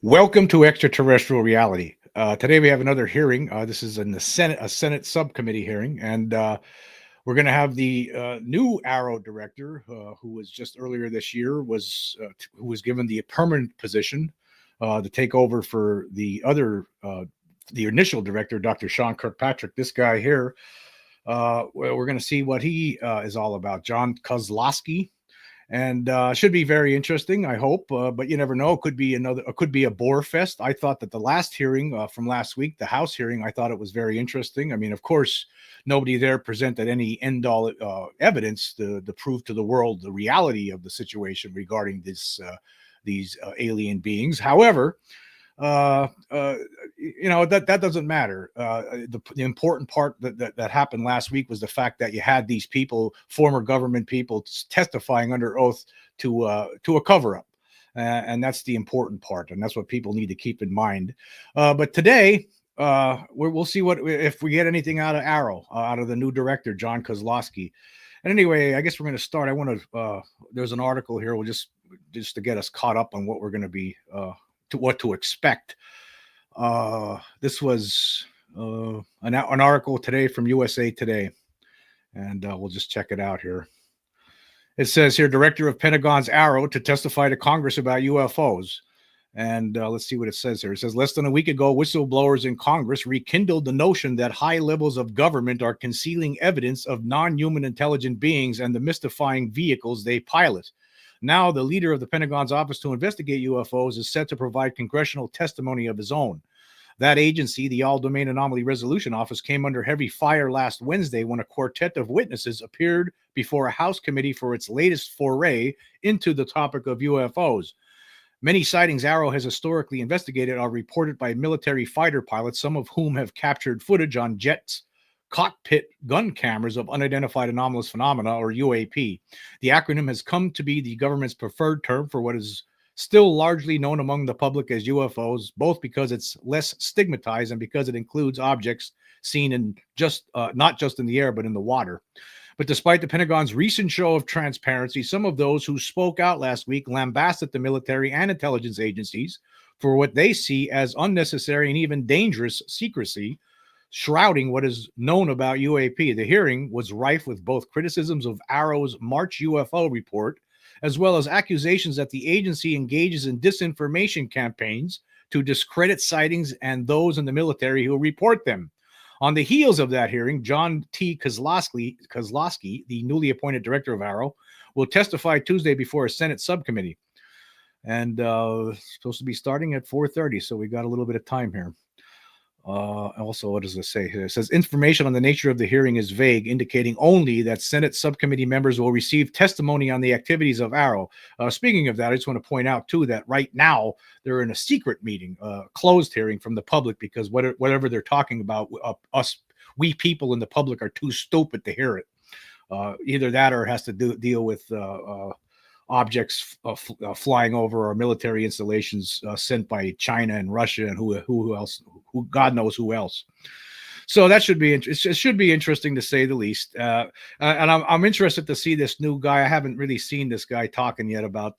Welcome to Extraterrestrial Reality. Today we have another hearing. This is in the Senate, a Senate subcommittee hearing, and we're going to have the new AARO director, who was just earlier this year who was given the permanent position to take over for the initial director, Dr. Jon Kirkpatrick. This guy here, we're going to see what he is all about. Jon Kosloski. And should be very interesting, I hope. But you never know. It could be a bore fest. I thought that the last hearing from last week, the House hearing, I thought it was very interesting. I mean, of course, nobody there presented any end-all evidence to prove to the world the reality of the situation regarding these alien beings. However, that doesn't matter. The important part that happened last week was the fact that you had these people, former government people, testifying under oath to a cover-up, and that's the important part, and that's what people need to keep in mind. But today, we'll see if we get anything out of AARO, out of the new director, Jon Kosloski. And anyway, I guess we're going to start. I want to. There's an article here. We'll just to get us caught up on what we're going to be. What to expect. This was an article today from USA Today, and we'll just check it out here. It says here, Director of Pentagon's AARO to testify to Congress about UFOs. And let's see what it says here. It says, less than a week ago, whistleblowers in Congress rekindled the notion that high levels of government are concealing evidence of non-human intelligent beings and the mystifying vehicles they pilot. Now, the leader of the Pentagon's Office to Investigate UFOs is set to provide congressional testimony of his own. That agency, the All-Domain Anomaly Resolution Office, came under heavy fire last Wednesday when a quartet of witnesses appeared before a House committee for its latest foray into the topic of UFOs. Many sightings AARO has historically investigated are reported by military fighter pilots, some of whom have captured footage on jets, cockpit gun cameras of unidentified anomalous phenomena, or UAP. The acronym has come to be the government's preferred term for what is still largely known among the public as UFOs, both because it's less stigmatized and because it includes objects seen in not just in the air, but in the water. But despite the Pentagon's recent show of transparency, some of those who spoke out last week lambasted the military and intelligence agencies for what they see as unnecessary and even dangerous secrecy shrouding what is known about UAP. The hearing was rife with both criticisms of AARO's March UFO report, as well as accusations that the agency engages in disinformation campaigns to discredit sightings and those in the military who report them. On the heels of that hearing, Jon Kosloski, the newly appointed director of AARO, will testify Tuesday before a Senate subcommittee. And supposed to be starting at 4:30, so we got a little bit of time here. Also, what does it say here? It says information on the nature of the hearing is vague, indicating only that Senate subcommittee members will receive testimony on the activities of AARO. Speaking of that, I just want to point out, too, that right now they're in a secret meeting, closed hearing from the public, because whatever they're talking about, we people in the public are too stupid to hear it. Either that or it has to deal with objects flying over our military installations sent by China and Russia and who else, who God knows who else. So that should be it should be interesting to say the least. And I'm interested to see this new guy. I haven't really seen this guy talking yet about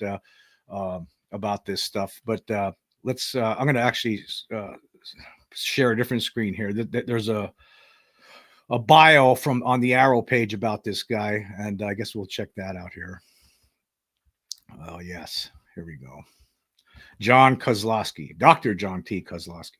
this stuff. But let's. I'm going to actually share a different screen here. There's a bio on the AARO page about this guy, and I guess we'll check that out here. Oh, yes. Here we go. Jon Kosloski, Dr. Jon T. Kosloski.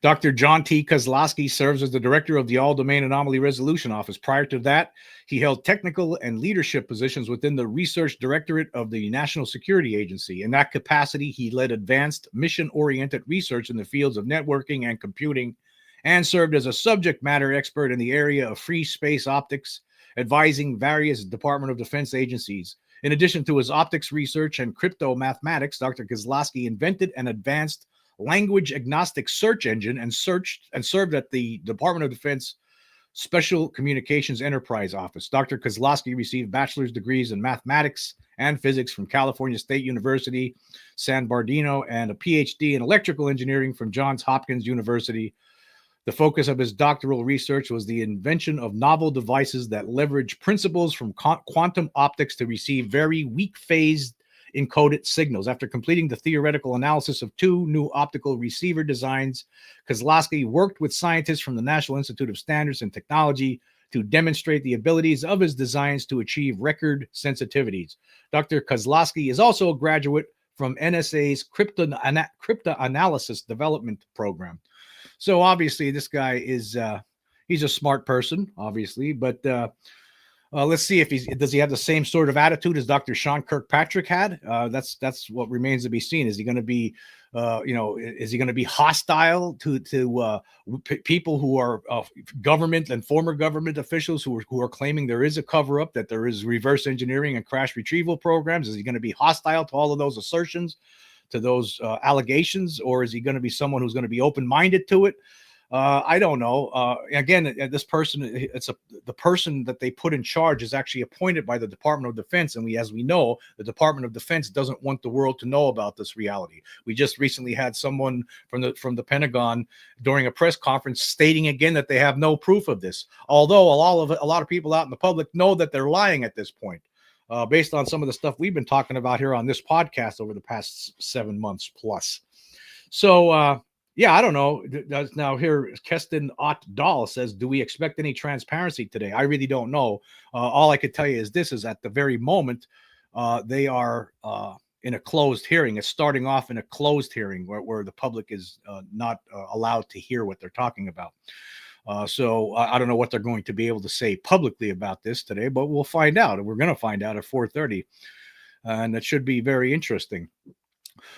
Dr. Jon T. Kosloski serves as the director of the All-Domain Anomaly Resolution Office. Prior to that, he held technical and leadership positions within the Research Directorate of the National Security Agency. In that capacity, he led advanced mission-oriented research in the fields of networking and computing, and served as a subject matter expert in the area of free space optics, advising various Department of Defense agencies. In addition to his optics research and crypto mathematics, Dr. Kosloski invented an advanced language-agnostic search engine and served at the Department of Defense Special Communications Enterprise Office. Dr. Kosloski received bachelor's degrees in mathematics and physics from California State University, San Bernardino, and a PhD in electrical engineering from Johns Hopkins University. The focus of his doctoral research was the invention of novel devices that leverage principles from quantum optics to receive very weak phased encoded signals. After completing the theoretical analysis of 2 new optical receiver designs, Kosloski worked with scientists from the National Institute of Standards and Technology to demonstrate the abilities of his designs to achieve record sensitivities. Dr. Kosloski is also a graduate from NSA's cryptanalysis development program. So obviously this guy is he's a smart person, obviously, but let's see if does he have the same sort of attitude as Dr. Sean Kirkpatrick had? That's what remains to be seen. Is he going to be is he going to be hostile to people who are government and former government officials who are claiming there is a cover-up, that there is reverse engineering and crash retrieval programs? Is he going to be hostile to all of those assertions, to those allegations, or is he going to be someone who's going to be open-minded to it? I don't know. Again, this person, the person that they put in charge is actually appointed by the Department of Defense. And as we know, the Department of Defense doesn't want the world to know about this reality. We just recently had someone from the Pentagon during a press conference stating again that they have no proof of this. Although a lot of people out in the public know that they're lying at this point, based on some of the stuff we've been talking about here on this podcast over the past 7 months plus. So, yeah, I don't know. Now here, Keston Ott Dahl says, do we expect any transparency today? I really don't know. All I could tell you is this, is at the very moment, they are in a closed hearing. It's starting off in a closed hearing where the public is not allowed to hear what they're talking about. So I don't know what they're going to be able to say publicly about this today, but we'll find out. We're going to find out at 4:30. And it should be very interesting.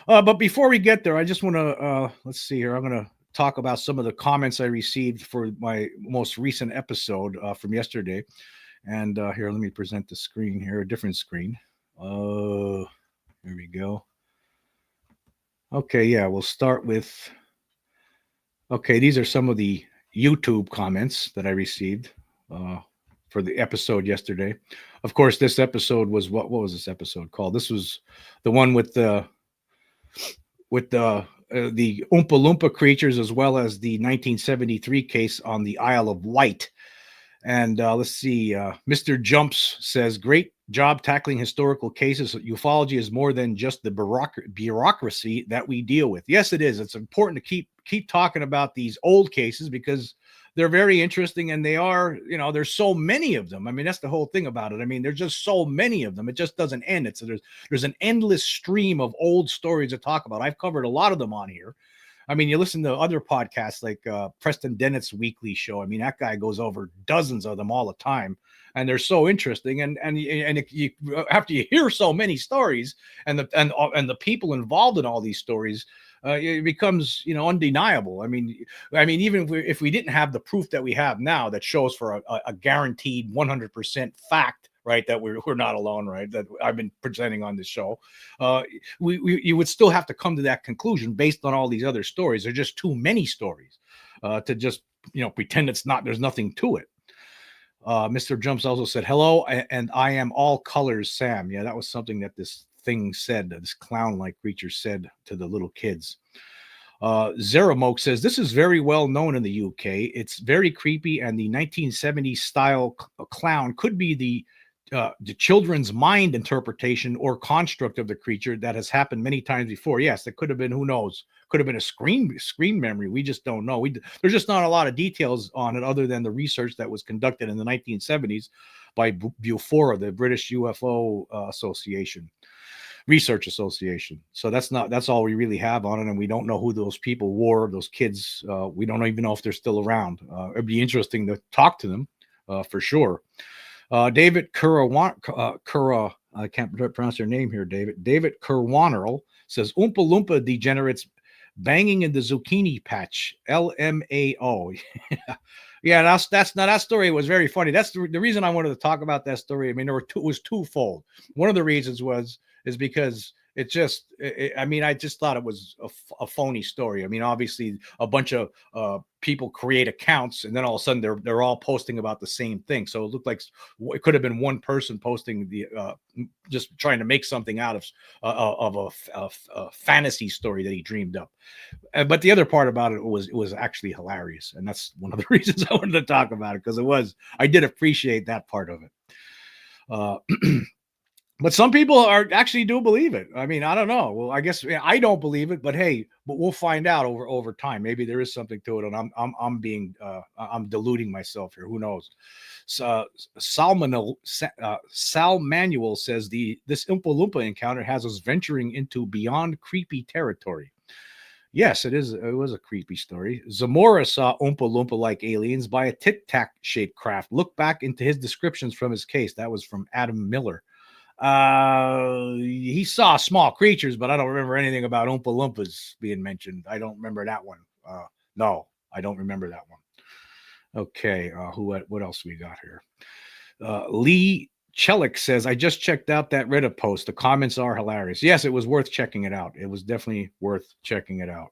But before we get there, I just want to, let's see here. I'm going to talk about some of the comments I received for my most recent episode from yesterday. And here, let me present the screen here, a different screen. Here we go. Okay, yeah, we'll start with, okay, these are some of the YouTube comments that I received for the episode yesterday. Of course, this episode was, what was this episode called? This was the one with the Oompa Loompa creatures, as well as the 1973 case on the Isle of Wight. And let's see, Mr. Jumps says, great job tackling historical cases. Ufology is more than just the bureaucracy that we deal with. Yes, it is. It's important to keep talking about these old cases because they're very interesting, and they are, there's so many of them. I mean, that's the whole thing about it. I mean, there's just so many of them. It just doesn't end. There's an endless stream of old stories to talk about. I've covered a lot of them on here. I mean, you listen to other podcasts like Preston Dennett's weekly show. I mean, that guy goes over dozens of them all the time, and they're so interesting. And after you hear so many stories and the people involved in all these stories, it becomes, undeniable. I mean, even if we didn't have the proof that we have now that shows for a guaranteed 100% fact, right, that we're not alone, right, that I've been presenting on this show, you would still have to come to that conclusion based on all these other stories. There are just too many stories to just, pretend there's nothing to it. Mr. Jumps also said, hello, and I am all colors, Sam. Yeah, that was something that this thing said, this clown-like creature said to the little kids. Zeramoke says, this is very well known in the UK. It's very creepy, and the 1970s style clown could be the children's mind interpretation or construct of the creature that has happened many times before. Yes, it could have been, who knows, could have been a screen memory. We just don't know. There's just not a lot of details on it other than the research that was conducted in the 1970s by BUFORA, the British UFO Research Association. So that's all we really have on it, and we don't know who those people were, those kids. We don't even know if they're still around. It'd be interesting to talk to them for sure. David Kura, I can't pronounce your name here, David. David Kurwanerl says, Oompa Loompa degenerates banging in the zucchini patch. LMAO. Yeah, that story was very funny. That's the reason I wanted to talk about that story. I mean, it was twofold. One of the reasons is because it just, I just thought it was a phony story. I mean, obviously a bunch of people create accounts, and then all of a sudden they're all posting about the same thing. So it looked like it could have been one person posting the just trying to make something out of a fantasy story that he dreamed up. But the other part about it was actually hilarious, and that's one of the reasons I wanted to talk about it, because I did appreciate that part of it. But some people are actually do believe it. I mean, I don't know. Well, I guess I don't believe it, but hey, but we'll find out over time. Maybe there is something to it, and I'm being I'm deluding myself here. Who knows? So Sal Manuel says this Oompa Loompa encounter has us venturing into beyond creepy territory. Yes, it is. It was a creepy story. Zamora saw Oompa Loompa like aliens by a tic tac shaped craft. Look back into his descriptions from his case. That was from Adam Miller. He saw small creatures, but I don't remember anything about Oompa Loompas being mentioned. I don't remember that one. No, I don't remember that one. Okay, what else we got here? Lee Chelik says, I just checked out that Reddit post. The comments are hilarious. Yes, it was worth checking it out. It was definitely worth checking it out.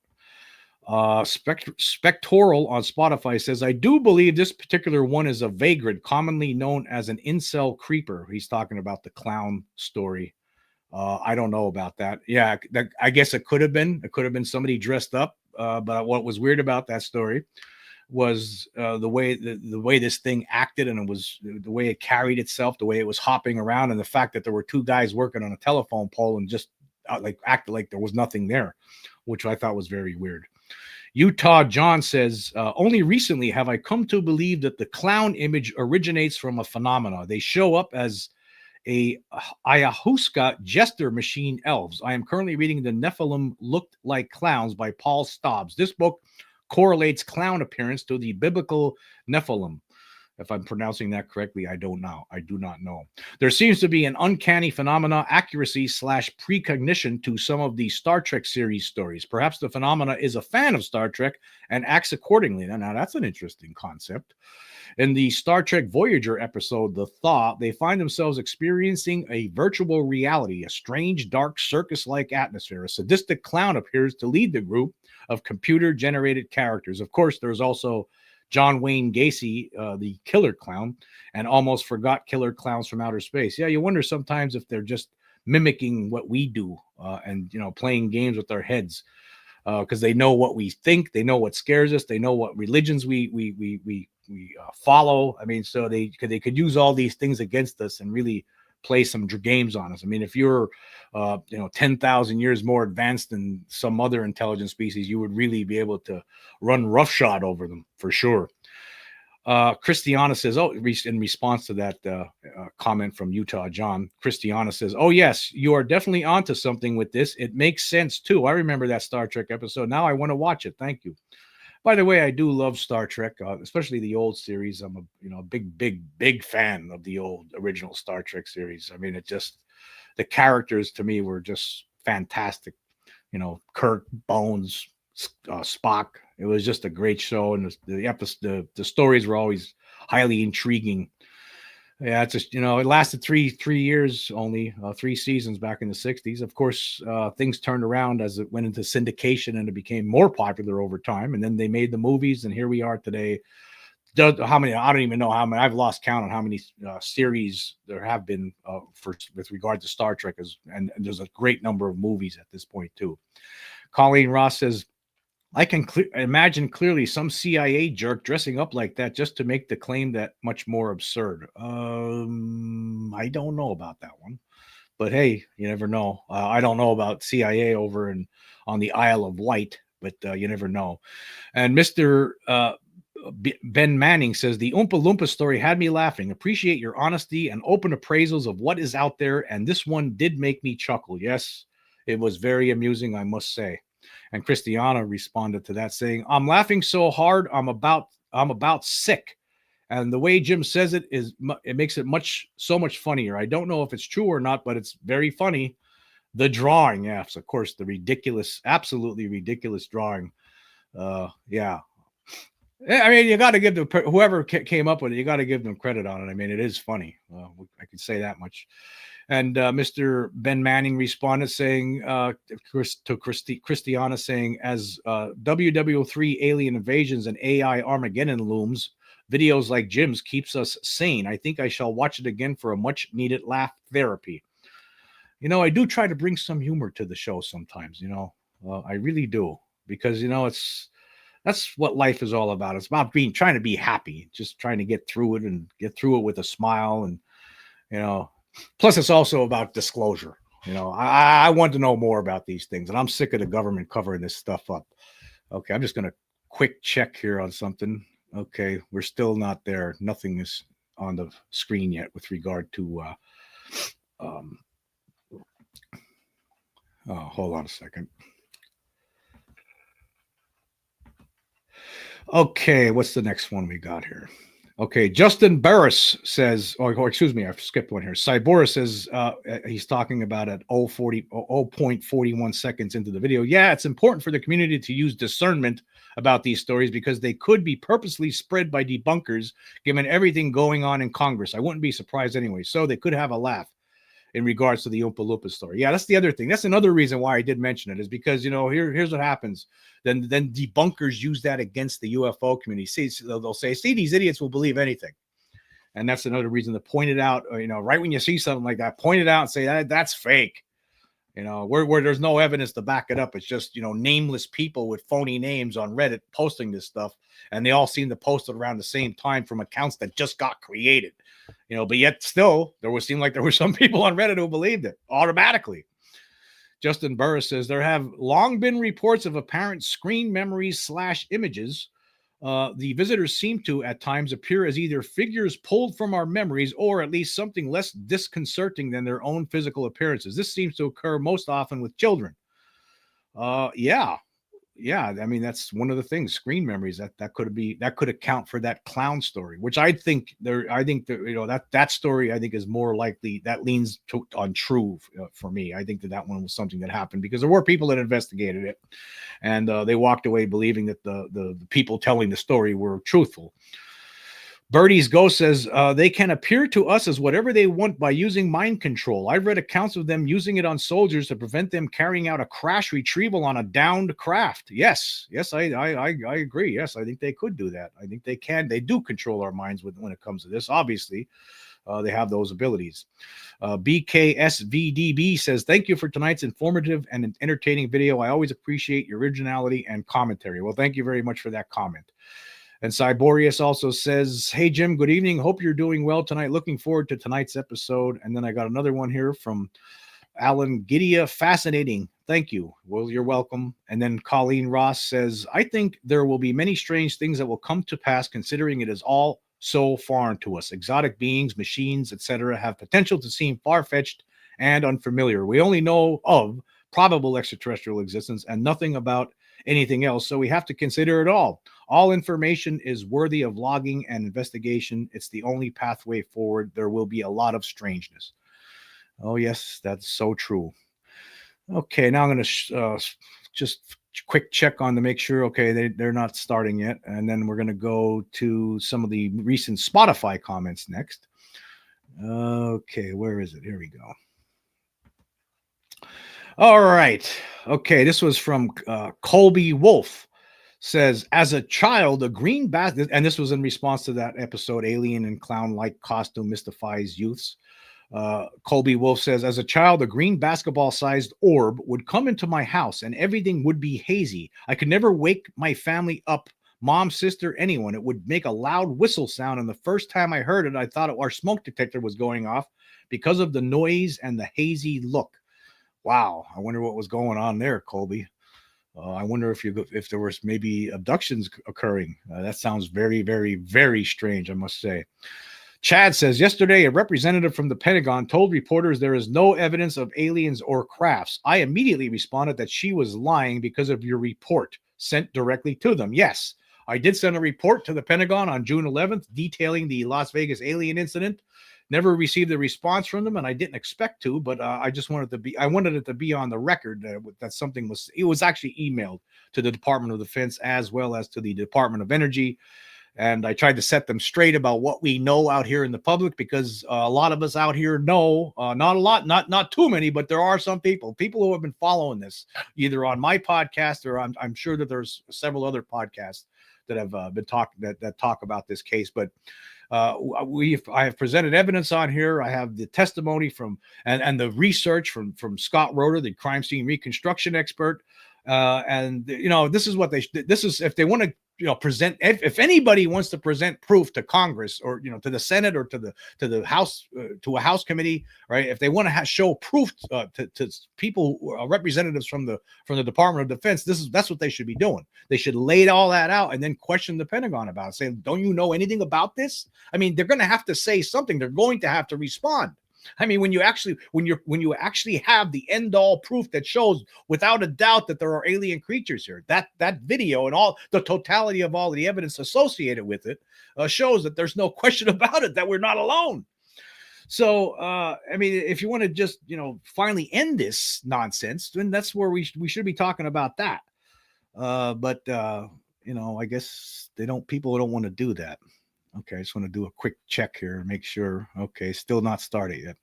Spectoral on Spotify says, I do believe this particular one is a vagrant, commonly known as an incel creeper. He's talking about the clown story. I don't know about that. Yeah, I guess it could have been. It could have been somebody dressed up. But what was weird about that story was the way this thing acted, and it was the way it carried itself, the way it was hopping around, and the fact that there were two guys working on a telephone pole and just acted like there was nothing there, which I thought was very weird. Utah John says, only recently have I come to believe that the clown image originates from a phenomena. They show up as a ayahuasca jester machine elves. I am currently reading The Nephilim Looked Like Clowns by Paul Stobbs. This book correlates clown appearance to the biblical Nephilim. If I'm pronouncing that correctly, I don't know. I do not know. There seems to be an uncanny phenomena, accuracy / precognition to some of the Star Trek series stories. Perhaps the phenomena is a fan of Star Trek and acts accordingly. Now that's an interesting concept. In the Star Trek Voyager episode, The Thaw, they find themselves experiencing a virtual reality, a strange, dark, circus-like atmosphere. A sadistic clown appears to lead the group of computer-generated characters. Of course, there's also John Wayne Gacy, the killer clown, and Almost Forgot Killer Clowns from Outer Space. Yeah, you wonder sometimes if they're just mimicking what we do and, playing games with our heads because they know what we think, they know what scares us, they know what religions we follow. I mean, so they could use all these things against us and really play some games on us. I mean, if you're 10,000 years more advanced than some other intelligent species, you would really be able to run roughshod over them for sure. Christiana says, in response to that comment from Utah John, Christiana says, oh yes, you are definitely onto something with this. It makes sense too. I remember that Star Trek episode. Now I want to watch it. Thank you. By the way, I do love Star Trek, especially the old series. I'm a big fan of the old original Star Trek series. I mean, the characters to me were just fantastic. Kirk, Bones, Spock. It was just a great show, and the stories were always highly intriguing. Yeah, it's just it lasted three years only, 3 seasons back in the 60s. Of course, things turned around as it went into syndication, and it became more popular over time. And then they made the movies, and here we are today. How many? I don't even know how many. I've lost count on how many series there have been with regard to Star Trek, and there's a great number of movies at this point too. Colleen Ross says, I can imagine clearly some CIA jerk dressing up like that just to make the claim that much more absurd. I don't know about that one, but hey, you never know. I don't know about CIA over on the Isle of Wight, but you never know. And Mr. Ben Manning says, the Oompa Loompa story had me laughing. Appreciate your honesty and open appraisals of what is out there. And this one did make me chuckle. Yes, it was very amusing, I must say. And Christiana responded to that saying, I'm laughing so hard, I'm about sick. And the way Jim says it makes it so much funnier. I don't know if it's true or not, but it's very funny. The drawing, yes, of course, absolutely ridiculous drawing. Yeah. I mean, you got to give whoever came up with it, you got to give them credit on it. I mean, it is funny. I can say that much. And Mr. Ben Manning responded saying to Christiana saying, as WW3 alien invasions and AI Armageddon looms, videos like Jim's keeps us sane. I think I shall watch it again for a much needed laugh therapy. I do try to bring some humor to the show sometimes, I really do, because, that's what life is all about. It's about trying to be happy, just trying to get through it with a smile and, Plus, it's also about disclosure. I want to know more about these things, and I'm sick of the government covering this stuff up. Okay, I'm just going to quick check here on something. Okay, we're still not there. Nothing is on the screen yet with regard to. Hold on a second. Okay, what's the next one we got here? Okay, Justin Barris says, or excuse me, I skipped one here. Cybora says he's talking about at 0.41 seconds into the video. Yeah, it's important for the community to use discernment about these stories because they could be purposely spread by debunkers given everything going on in Congress. I wouldn't be surprised anyway. So they could have a laugh in regards to the Oompa Loompa story. Yeah, that's the other thing. That's another reason why I did mention it, is because, here's what happens. Then debunkers use that against the UFO community. See, they'll say, see, these idiots will believe anything. And that's another reason to point it out, right when you see something like that, point it out and say that's fake. Where there's no evidence to back it up. It's just, nameless people with phony names on Reddit posting this stuff. And they all seem to post it around the same time from accounts that just got created. But yet still, seem like there were some people on Reddit who believed it automatically. Justin Burris says there have long been reports of apparent screen memories / images. The visitors seem to at times appear as either figures pulled from our memories or at least something less disconcerting than their own physical appearances. This seems to occur most often with children. Yeah, I mean, that's one of the things, screen memories that could account for that clown story, which I think that story I think is more likely, that leans on true for me. I think that one was something that happened because there were people that investigated it, and they walked away believing that the people telling the story were truthful. Birdie's Ghost says they can appear to us as whatever they want by using mind control. I've read accounts of them using it on soldiers to prevent them carrying out a crash retrieval on a downed craft. Yes, I agree. Yes, I think they could do that. I think they can. They do control our minds when it comes to this. Obviously, they have those abilities. BKSVDB says, thank you for tonight's informative and entertaining video. I always appreciate your originality and commentary. Well, thank you very much for that comment. And Cyborius also says, hey, Jim, good evening. Hope you're doing well tonight. Looking forward to tonight's episode. And then I got another one here from Alan Gidia. Fascinating. Thank you. Well, you're welcome. And then Colleen Ross says, I think there will be many strange things that will come to pass considering it is all so foreign to us. Exotic beings, machines, etc. have potential to seem far-fetched and unfamiliar. We only know of probable extraterrestrial existence and nothing about anything else, so we have to consider it all. All information is worthy of logging and investigation. It's the only pathway forward. There will be a lot of strangeness. Oh, yes, that's so true. Okay, now I'm going to just quick check on to make sure, okay, they're not starting yet. And then we're going to go to some of the recent Spotify comments next. Okay, where is it? Here we go. All right. Okay, this was from Colby Wolf. Says, as a child, a green basket, and this was in response to that episode, Alien and Clown-like Costume Mystifies Youths. Colby Wolf says, as a child, a green basketball-sized orb would come into my house and everything would be hazy. I could never wake my family up, mom, sister, anyone. It would make a loud whistle sound, and the first time I heard it, I thought our smoke detector was going off because of the noise and the hazy look. Wow, I wonder what was going on there, Colby. I wonder if there was maybe abductions occurring. That sounds very, very, very strange, I must say. Chad says, yesterday, a representative from the Pentagon told reporters there is no evidence of aliens or crafts. I immediately responded that she was lying because of your report sent directly to them. Yes, I did send a report to the Pentagon on June 11th detailing the Las Vegas alien incident. Never received a response from them, and I didn't expect to, but I wanted it to be on the record that something was actually emailed to the Department of Defense as well as to the Department of Energy. And I tried to set them straight about what we know out here in the public, because a lot of us out here know, not a lot, not too many, but there are some people who have been following this either on my podcast, or I'm sure that there's several other podcasts that have been that talk about this case. But I have presented evidence on here. I have the testimony from and the research from Scott Roeder, the crime scene reconstruction expert. And this is what this is if they want to present, if anybody wants to present proof to Congress or to the Senate or to the House, to a House committee, right? If they want to show proof to people, representatives from the Department of Defense, that's what they should be doing. They should lay all that out and then question the Pentagon about it. Say, don't you know anything about this? I mean, they're going to have to say something. They're going to have to respond. I mean, when you actually have the end all proof that shows without a doubt that there are alien creatures here, that video and all the totality of all the evidence associated with it shows that there's no question about it, that we're not alone. So, I mean, if you want to just, finally end this nonsense, then that's where we should be talking about that. But I guess people don't want to do that. Okay, I just want to do a quick check here and make sure. Okay, still not started yet.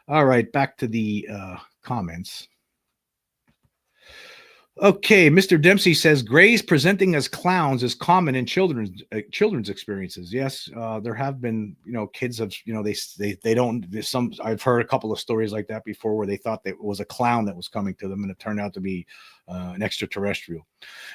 All right, back to the comments. Okay, Mr. Dempsey says grays presenting as clowns is common in children's experiences. Yes, there have been kids have they don't. I've heard a couple of stories like that before where they thought that it was a clown that was coming to them and it turned out to be an extraterrestrial.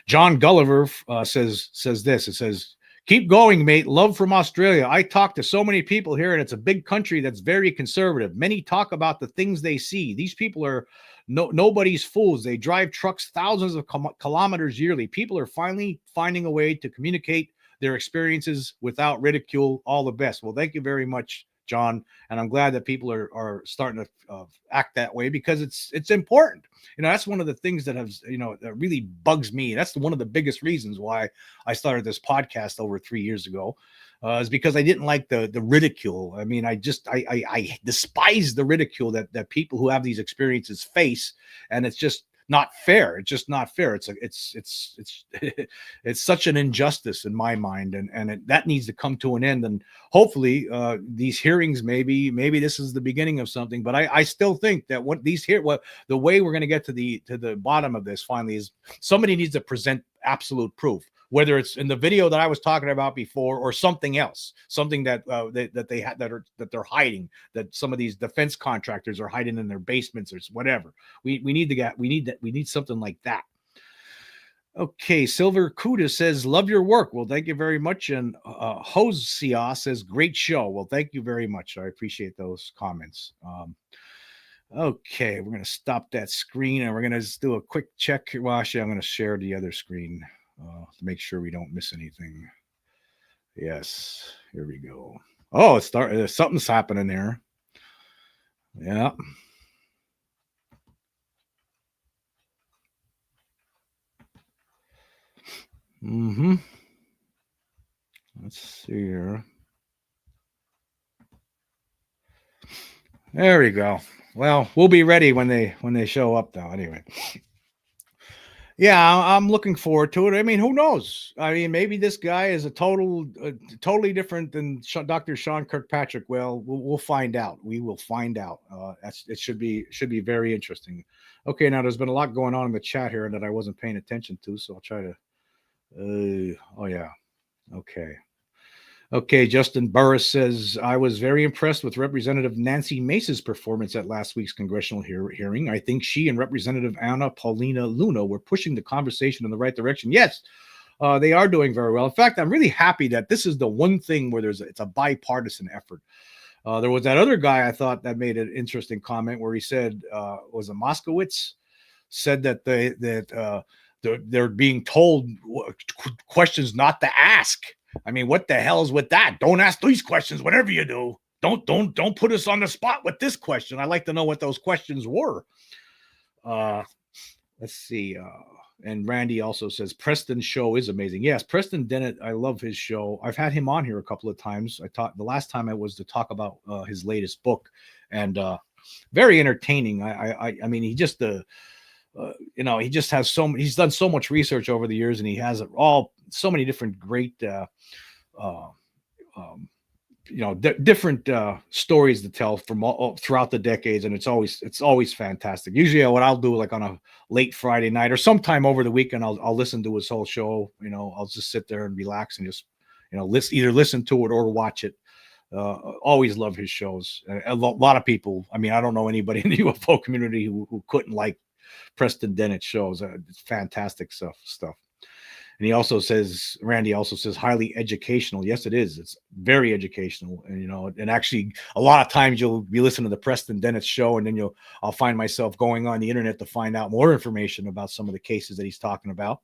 John Gulliver says this. It says, "Keep going, mate. Love from Australia. I talk to so many people here, and it's a big country that's very conservative. Many talk about the things they see. These people are nobody's fools. They drive trucks thousands of kilometers yearly. People are finally finding a way to communicate their experiences without ridicule. All the best." Well, thank you very much, John. And I'm glad that people are starting to act that way, because it's important. That's one of the things that that really bugs me. That's one of the biggest reasons why I started this podcast over 3 years ago, is because I didn't like the ridicule. I mean, I despise the ridicule that people who have these experiences face, and it's just not fair. It's just not fair. It's such an injustice in my mind, and that needs to come to an end. And hopefully, these hearings, maybe this is the beginning of something. But I still think that the way we're going to get to the bottom of this finally is somebody needs to present absolute proof, whether it's in the video that I was talking about before or something else, something that they're hiding, that some of these defense contractors are hiding in their basements or whatever. We need something like that. Okay, Silver Kuda says, "Love your work." Well, thank you very much. And Hosea says, "Great show." Well, thank you very much. I appreciate those comments. Okay, we're going to stop that screen and we're going to just do a quick check. Well, actually, I'm going to share the other screen to make sure we don't miss anything. Yes, here we go. Oh, something's happening there. Yeah. Let's see here. There we go. Well, we'll be ready when they show up, though. Anyway. Yeah, I'm looking forward to it. I mean, who knows? I mean, maybe this guy is totally different than Dr. Sean Kirkpatrick. Well, we'll find out. We will find out. It should be very interesting. Okay, now there's been a lot going on in the chat here that I wasn't paying attention to, so I'll try to. Oh yeah. Okay, Justin Burris says, "I was very impressed with Representative Nancy Mace's performance at last week's congressional hearing. I think she and Representative Anna Paulina Luna were pushing the conversation in the right direction." Yes, they are doing very well. In fact, I'm really happy that this is the one thing where it's a bipartisan effort. There was that other guy I thought that made an interesting comment where he said, was it Moskowitz, said that they're being told questions not to ask. I mean, what the hell's with that? Don't ask these questions. Whatever you do, don't put us on the spot with this question. I'd like to know what those questions were. Let's see. And Randy also says Preston's show is amazing. Yes, Preston Dennett. I love his show. I've had him on here a couple of times. The last time I was to talk about his latest book, and very entertaining. I mean, he just he just has he's done so much research over the years, and he has so many different great different stories to tell from throughout the decades, and it's always fantastic. Usually what I'll do, like on a late Friday night or sometime over the weekend, I'll listen to his whole show. I'll just sit there and relax and just either listen to it or watch it. Always love his shows. A lot of people, I mean, I don't know anybody in the UFO community who couldn't like Preston Dennett shows. It's fantastic stuff. And he also says, Randy also says, highly educational. Yes, it is. It's very educational. And, and actually a lot of times you'll be listening to the Preston Dennett show, and then I'll find myself going on the internet to find out more information about some of the cases that he's talking about,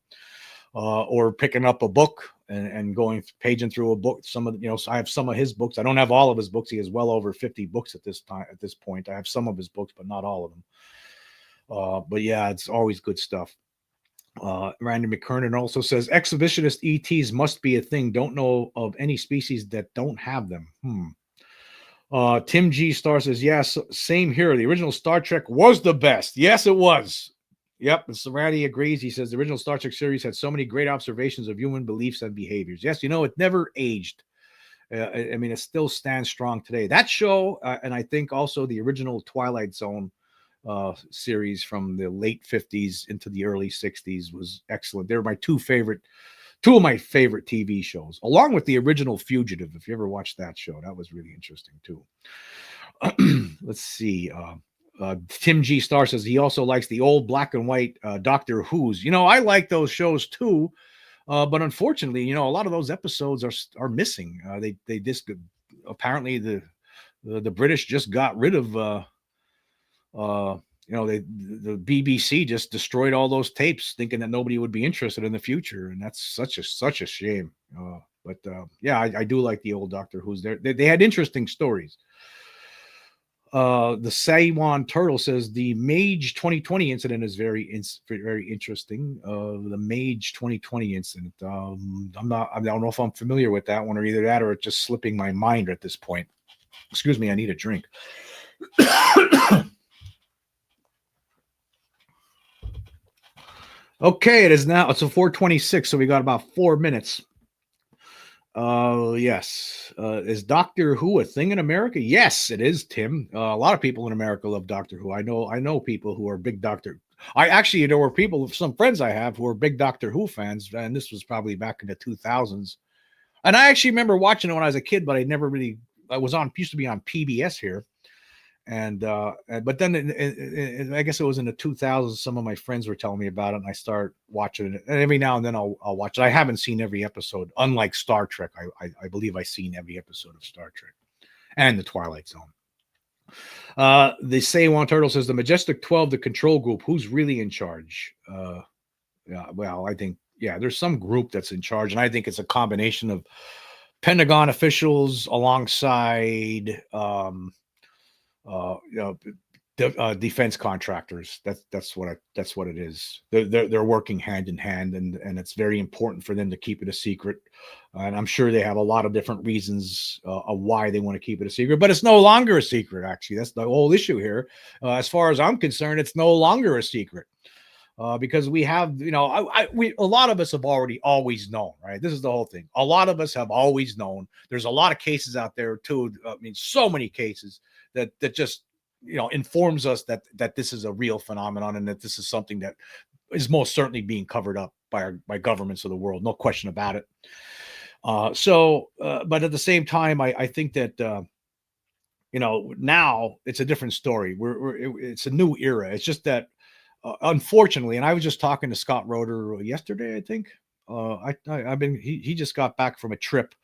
or picking up a book and paging through a book. Some of so I have some of his books. I don't have all of his books. He has well over 50 books at this point. I have some of his books, but not all of them. But yeah, it's always good stuff. Randy McKernan also says exhibitionist ETs must be a thing. Don't know of any species that don't have them. Tim G Star says, yes, same here. The original Star Trek was the best. Yes, it was. Yep. And so Randy agrees. He says the original Star Trek series had so many great observations of human beliefs and behaviors. Yes, it never aged. I mean, it still stands strong today. That show, and I think also the original Twilight Zone series from the late 50s into the early 60s was excellent. They're two of my favorite TV shows, along with the original Fugitive. If you ever watched that show, that was really interesting too. Let's see. Tim G Star says he also likes the old black and white Doctor Who's. I like those shows too, but unfortunately, a lot of those episodes are missing. They just apparently the British just got rid of the BBC just destroyed all those tapes, thinking that nobody would be interested in the future, and that's such a shame. But yeah, I do like the old Doctor Who's. They had interesting stories. The Saiwan Turtle says the Mage 2020 incident is very interesting. The Mage 2020 incident. I don't know if I'm familiar with that one, or either that or it's just slipping my mind at this point. Excuse me, I need a drink. Okay, it's a 4:26, so we got about 4 minutes. Yes. Is Doctor Who a thing in America? Yes, it is, Tim. A lot of people in America love Doctor Who. I know people who are big Doctor. There were some friends I have who are big Doctor Who fans, and this was probably back in the 2000s. And I actually remember watching it when I was a kid, but I used to be on PBS here. But then I guess it was in the 2000s. Some of my friends were telling me about it, and I start watching it. And every now and then I'll watch it. I haven't seen every episode. Unlike Star Trek, I believe I've seen every episode of Star Trek and the Twilight Zone. The Saiwan Turtle says the Majestic 12, the control group. Who's really in charge? Yeah, well, I think there's some group that's in charge, and I think it's a combination of Pentagon officials alongside defense contractors. That's what it is. They're working hand in hand, and it's very important for them to keep it a secret. And I'm sure they have a lot of different reasons of why they want to keep it a secret. But it's no longer a secret. Actually, that's the whole issue here. As far as I'm concerned, it's no longer a secret. Because we have, a lot of us have always known, right? This is the whole thing. A lot of us have always known. There's a lot of cases out there too. I mean, so many cases that just, informs us that this is a real phenomenon, and that this is something that is most certainly being covered up by governments of the world. No question about it. But at the same time, I think that, now it's a different story. It's a new era. It's just that, unfortunately, and I was just talking to Scott Roeder yesterday, I think. He just got back from a trip,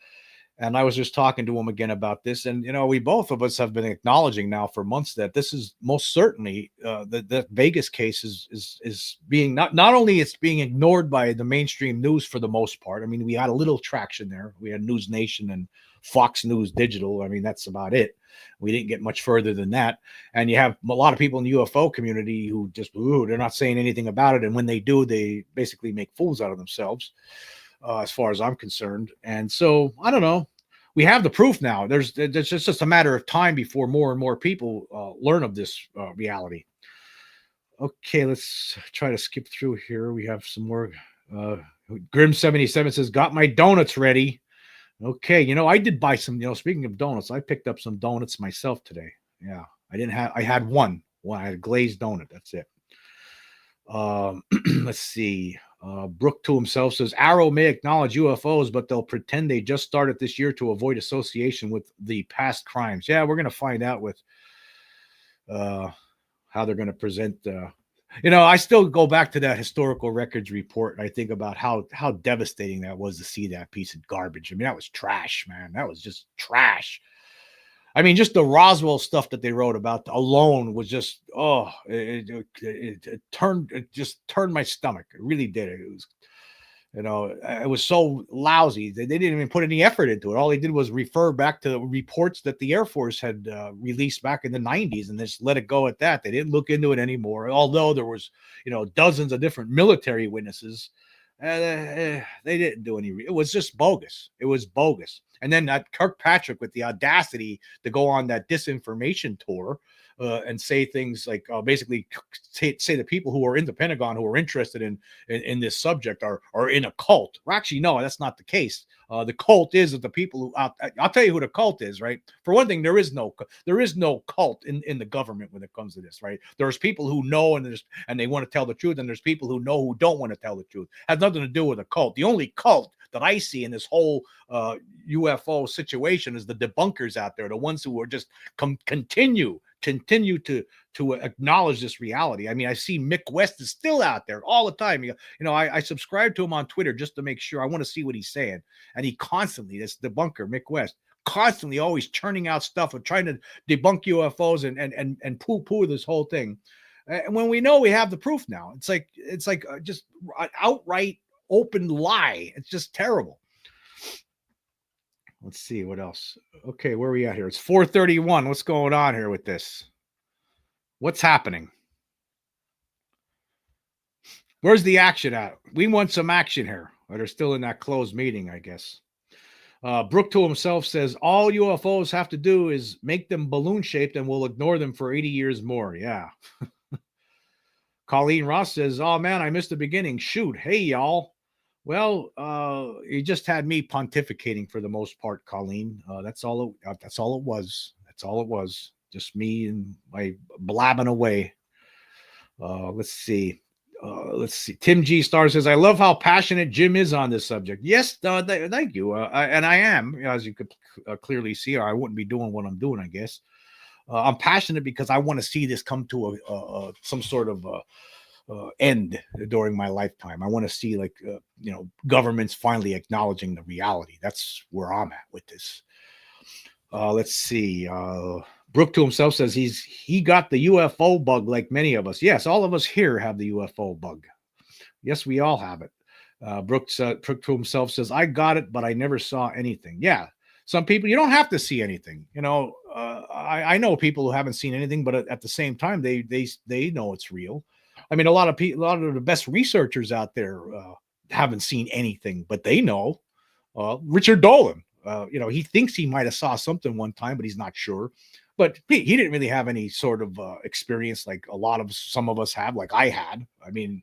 and I was just talking to him again about this. And we both of us have been acknowledging now for months that this is most certainly the Vegas case is being not only it's being ignored by the mainstream news for the most part. I mean, we had a little traction there. We had News Nation and Fox News Digital. I mean, that's about it. We didn't get much further than that. And you have a lot of people in the UFO community who just, they're not saying anything about it. And when they do, they basically make fools out of themselves, as far as I'm concerned. And so, I don't know. We have the proof now. It's just a matter of time before more and more people learn of this reality. Okay, let's try to skip through here. We have some more. Grim77 says, got my donuts ready. Okay, I did buy some, speaking of donuts, I picked up some donuts myself today. Yeah, I had one. I had a glazed donut. That's it. Let's see. Brooke to himself says, AARO may acknowledge UFOs, but they'll pretend they just started this year to avoid association with the past crimes. Yeah, we're going to find out with how they're going to present. I still go back to that historical records report, and I think about how devastating that was to see that piece of garbage. I mean, that was trash, man. That was just trash. I mean, just the Roswell stuff that they wrote about alone was just, it just turned my stomach. It really did. It was so lousy. They didn't even put any effort into it. All they did was refer back to reports that the Air Force had released back in the 90s and just let it go at that. They didn't look into it anymore. Although there was, dozens of different military witnesses. They didn't do any. It was just bogus. It was bogus. And then that Kirkpatrick with the audacity to go on that disinformation tour and say things like basically say the people who are in the Pentagon who are interested in this subject are in a cult. Well, actually, no, that's not the case. The cult is that the people who I'll tell you who the cult is, right? For one thing, there is no cult in the government when it comes to this, right? There's people who know and they want to tell the truth, and there's people who know who don't want to tell the truth. It has nothing to do with a cult. The only cult that I see in this whole UFO situation is the debunkers out there, the ones who are just continue to acknowledge this reality. I mean, I see Mick West is still out there all the time. I subscribe to him on Twitter just to make sure. I want to see what he's saying, and he constantly, this debunker Mick West, constantly always churning out stuff and trying to debunk UFOs and poo-poo this whole thing. And when we know we have the proof now, it's like just an outright open lie. It's just terrible. Let's see what else. Okay, where are we at here? It's 4:31. What's going on here with this? What's happening? Where's the action at? We want some action here. Or they're still in that closed meeting, I guess. Brooke to himself says, all UFOs have to do is make them balloon shaped and we'll ignore them for 80 years more. Yeah. Colleen Ross says, oh man, I missed the beginning. Shoot. Hey, y'all. Well, you just had me pontificating for the most part, Colleen. That's all it was. That's all it was. Just me and my blabbing away. Let's see. Tim G Star says, I love how passionate Jim is on this subject. Yes, thank you. And I am, as you could clearly see, or I wouldn't be doing what I'm doing, I guess. I'm passionate because I want to see this come to some sort of end during my lifetime. I want to see governments finally acknowledging the reality. That's where I'm at with this. Let's see. Brooke to himself says he got the UFO bug like many of us. Yes, all of us here have the UFO bug. Yes, we all have it. Brooke to himself says, I got it, but I never saw anything. Yeah, some people, you don't have to see anything. I know people who haven't seen anything, but at the same time, they know it's real. I mean, a lot of the best researchers out there haven't seen anything, but they know. Richard Dolan, he thinks he might have saw something one time, but he's not sure. But he didn't really have any sort of experience like some of us have, like I had. I mean,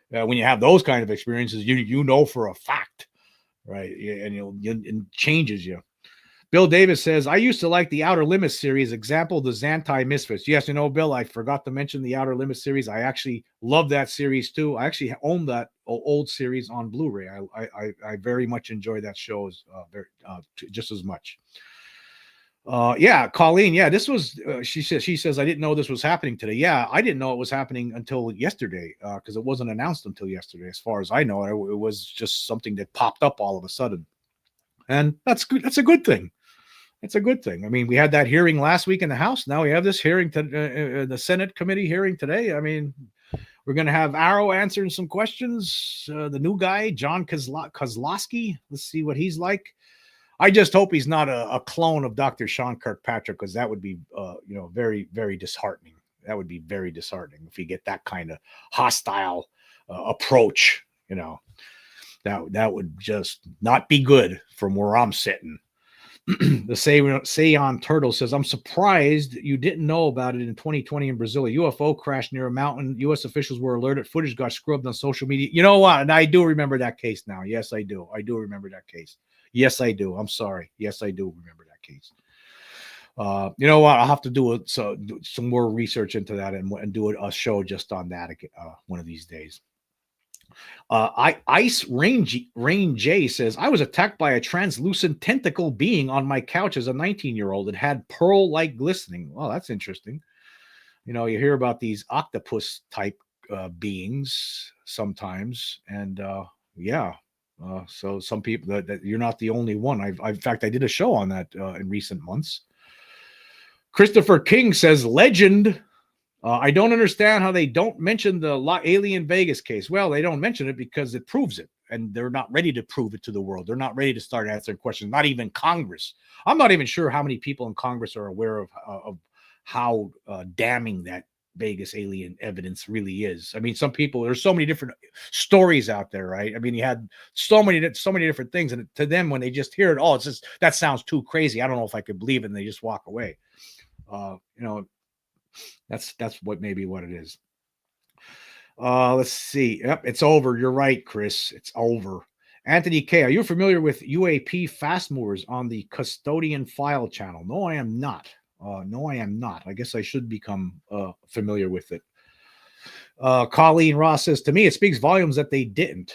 when you have those kind of experiences, you know for a fact, right? And it changes you. Bill Davis says, I used to like the Outer Limits series, example, the Xantai Misfits. Yes, Bill, I forgot to mention the Outer Limits series. I actually love that series too. I actually own that old series on Blu-ray. I very much enjoy that show just as much. Yeah, Colleen. Yeah, this was. She says I didn't know this was happening today. Yeah, I didn't know it was happening until yesterday because it wasn't announced until yesterday. As far as I know, it was just something that popped up all of a sudden, and that's good. That's a good thing. It's a good thing. I mean, we had that hearing last week in the House. Now we have this hearing the Senate committee hearing today. I mean, we're going to have AARO answering some questions. The new guy, Jon Kosloski. Let's see what he's like. I just hope he's not a clone of Dr. Sean Kirkpatrick, because that would be, very, very disheartening. That would be very disheartening if you get that kind of hostile approach. That would just not be good from where I'm sitting. The Seion Turtle says, I'm surprised you didn't know about it in 2020 in Brazil. A UFO crashed near a mountain. U.S. officials were alerted. Footage got scrubbed on social media. You know what? And I do remember that case now. Yes, I do. I do remember that case. Yes, I do. I'm sorry. Yes, I do remember that case. You know what? I'll have to do some more research into that and do a show just on that one of these days. Ice Rain J says, I was attacked by a translucent tentacle being on my couch as a 19-year-old. It had pearl-like glistening. Well, that's interesting. You hear about these octopus type beings sometimes, and so some people that you're not the only one. In fact, I did a show on that in recent months. Christopher King says, legend. I don't understand how they don't mention the alien Vegas case. Well, they don't mention it because it proves it, and they're not ready to prove it to the world. They're not ready to start answering questions, not even Congress. I'm not even sure how many people in Congress are aware of how damning that Vegas alien evidence really is. I mean, some people, there's so many different stories out there, right? I mean, you had so many different things, and to them, when they just hear it, it's just, that sounds too crazy. I don't know if I could believe it, and they just walk away. That's what it is. Let's see. Yep, it's over. You're right, Chris. It's over. Anthony K, are you familiar with UAP fast movers on the Custodian File channel? No, I am not. I guess I should become familiar with it. Colleen Ross says, to me, it speaks volumes that they didn't.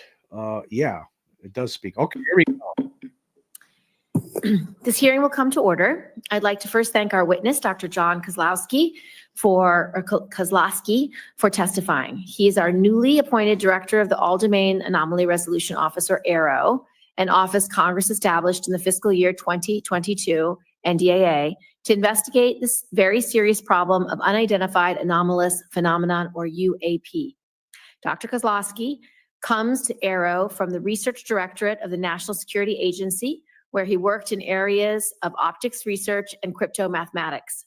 Yeah, it does speak. Okay, here we go. This hearing will come to order. I'd like to first thank our witness, Dr. Jon Kosloski, for testifying. He is our newly appointed director of the All-Domain Anomaly Resolution Office, or AARO, an office Congress established in the fiscal year 2022 NDAA to investigate this very serious problem of unidentified anomalous phenomenon, or UAP. Dr. Kosloski comes to AARO from the Research Directorate of the National Security Agency, where he worked in areas of optics research and crypto mathematics.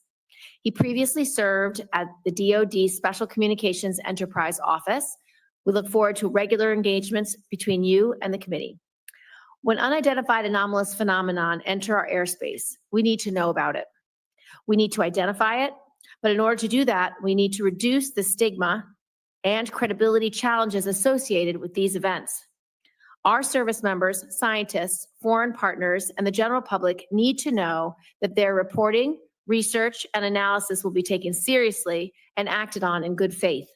He previously served at the DoD Special Communications Enterprise Office. We look forward to regular engagements between you and the committee. When unidentified anomalous phenomenon enter our airspace, we need to know about it. We need to identify it, but in order to do that, we need to reduce the stigma and credibility challenges associated with these events. Our service members, scientists, foreign partners, and the general public need to know that their reporting, research, and analysis will be taken seriously and acted on in good faith.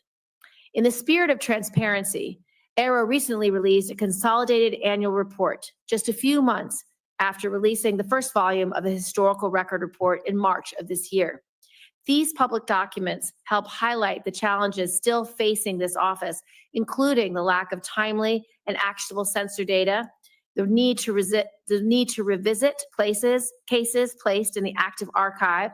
In the spirit of transparency, AARO recently released a consolidated annual report just a few months after releasing the first volume of the historical record report in March of this year. These public documents help highlight the challenges still facing this office, including the lack of timely and actionable sensor data, the need to revisit cases placed in the active archive,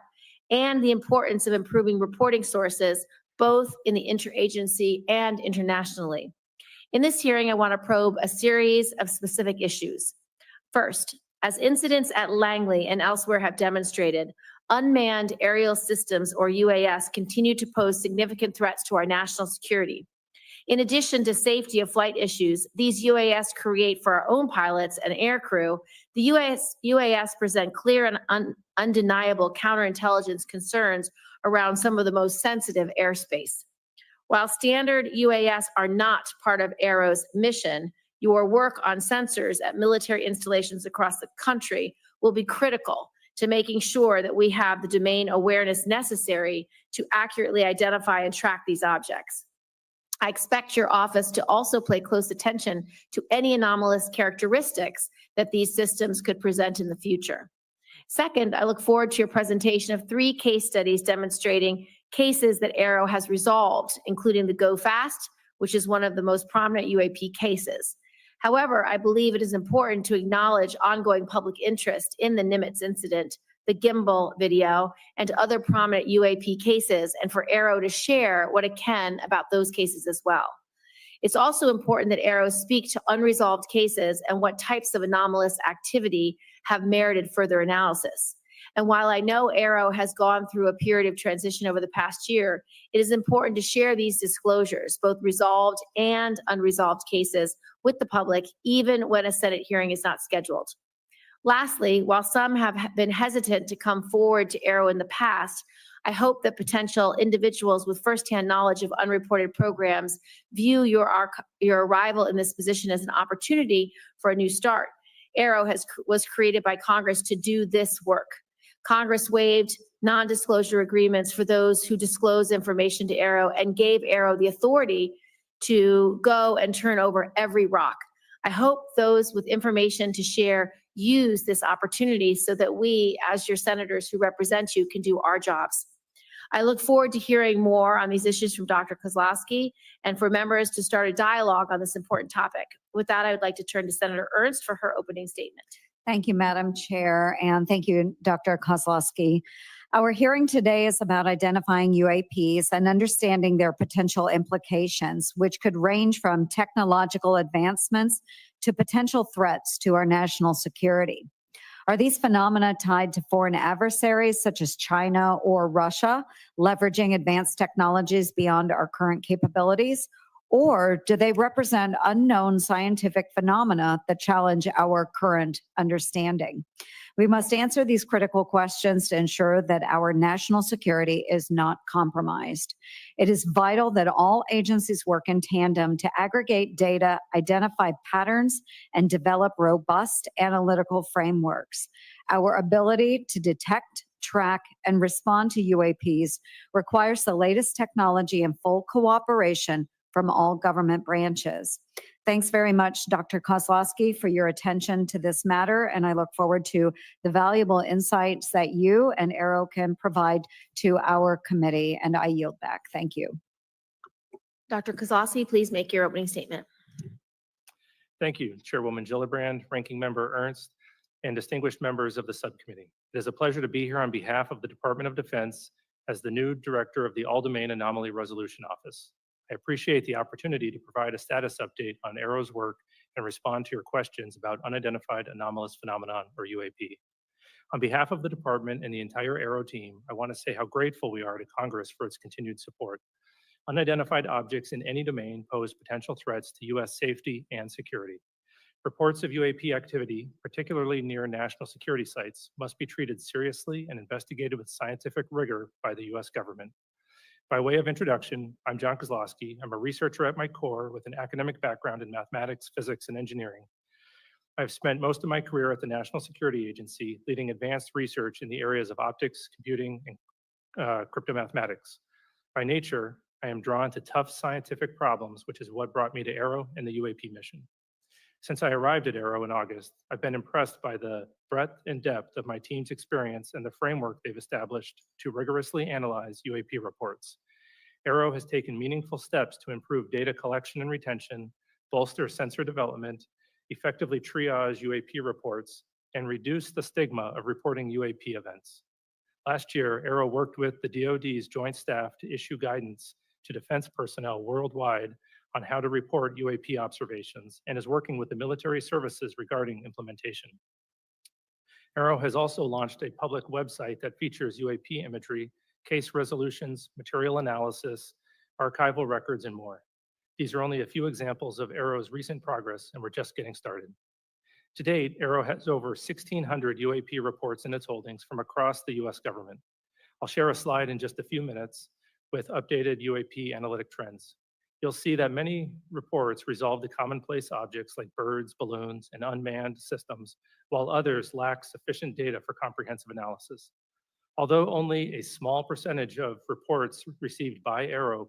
and the importance of improving reporting sources, both in the interagency and internationally. In this hearing, I want to probe a series of specific issues. First, as incidents at Langley and elsewhere have demonstrated, unmanned aerial systems, or UAS, continue to pose significant threats to our national security. In addition to safety of flight issues, these UAS create for our own pilots and air crew, the UAS present clear and undeniable counterintelligence concerns around some of the most sensitive airspace. While standard UAS are not part of AARO's mission, your work on sensors at military installations across the country will be critical to making sure that we have the domain awareness necessary to accurately identify and track these objects. I expect your office to also pay close attention to any anomalous characteristics that these systems could present in the future. Second, I look forward to your presentation of 3 case studies demonstrating cases that AARO has resolved, including the Go Fast, which is one of the most prominent UAP cases. However, I believe it is important to acknowledge ongoing public interest in the Nimitz incident, the gimbal video, and other prominent UAP cases, and for AARO to share what it can about those cases as well. It's also important that AARO speak to unresolved cases and what types of anomalous activity have merited further analysis. And while I know AARO has gone through a period of transition over the past year, it is important to share these disclosures, both resolved and unresolved cases, with the public, even when a Senate hearing is not scheduled. Lastly, while some have been hesitant to come forward to AARO in the past, I hope that potential individuals with firsthand knowledge of unreported programs view your arrival in this position as an opportunity for a new start. AARO was created by Congress to do this work. Congress waived non-disclosure agreements for those who disclose information to AARO and gave AARO the authority to go and turn over every rock. I hope those with information to share use this opportunity so that we, as your senators who represent you, can do our jobs. I look forward to hearing more on these issues from Dr. Kosloski and for members to start a dialogue on this important topic. With that, I would like to turn to Senator Ernst for her opening statement. Thank you, Madam Chair, and thank you, Dr. Kosloski. Our hearing today is about identifying UAPs and understanding their potential implications, which could range from technological advancements to potential threats to our national security. Are these phenomena tied to foreign adversaries such as China or Russia, leveraging advanced technologies beyond our current capabilities? Or do they represent unknown scientific phenomena that challenge our current understanding? We must answer these critical questions to ensure that our national security is not compromised. It is vital that all agencies work in tandem to aggregate data, identify patterns, and develop robust analytical frameworks. Our ability to detect, track, and respond to UAPs requires the latest technology and full cooperation from all government branches. Thanks very much, Dr. Kosloski, for your attention to this matter, and I look forward to the valuable insights that you and AARO can provide to our committee, and I yield back. Thank you. Dr. Kosloski, please make your opening statement. Thank you, Chairwoman Gillibrand, Ranking Member Ernst, and distinguished members of the subcommittee. It is a pleasure to be here on behalf of the Department of Defense as the new director of the All-Domain Anomaly Resolution Office. I appreciate the opportunity to provide a status update on AARO's work and respond to your questions about unidentified anomalous phenomenon, or UAP. On behalf of the department and the entire AARO team, I want to say how grateful we are to Congress for its continued support. Unidentified objects in any domain pose potential threats to U.S. safety and security. Reports of UAP activity, particularly near national security sites, must be treated seriously and investigated with scientific rigor by the U.S. government. By way of introduction, I'm Jon Kosloski. I'm a researcher at my core with an academic background in mathematics, physics, and engineering. I've spent most of my career at the National Security Agency, leading advanced research in the areas of optics, computing, and cryptomathematics. By nature, I am drawn to tough scientific problems, which is what brought me to AARO and the UAP mission. Since I arrived at AARO in August, I've been impressed by the breadth and depth of my team's experience and the framework they've established to rigorously analyze UAP reports. AARO has taken meaningful steps to improve data collection and retention, bolster sensor development, effectively triage UAP reports, and reduce the stigma of reporting UAP events. Last year, AARO worked with the DoD's Joint Staff to issue guidance to defense personnel worldwide on how to report UAP observations and is working with the military services regarding implementation. AARO has also launched a public website that features UAP imagery, case resolutions, material analysis, archival records, and more. These are only a few examples of AARO's recent progress, and we're just getting started. To date, AARO has over 1,600 UAP reports in its holdings from across the US government. I'll share a slide in just a few minutes with updated UAP analytic trends. You'll see that many reports resolve the commonplace objects like birds, balloons, and unmanned systems, while others lack sufficient data for comprehensive analysis. Although only a small percentage of reports received by AARO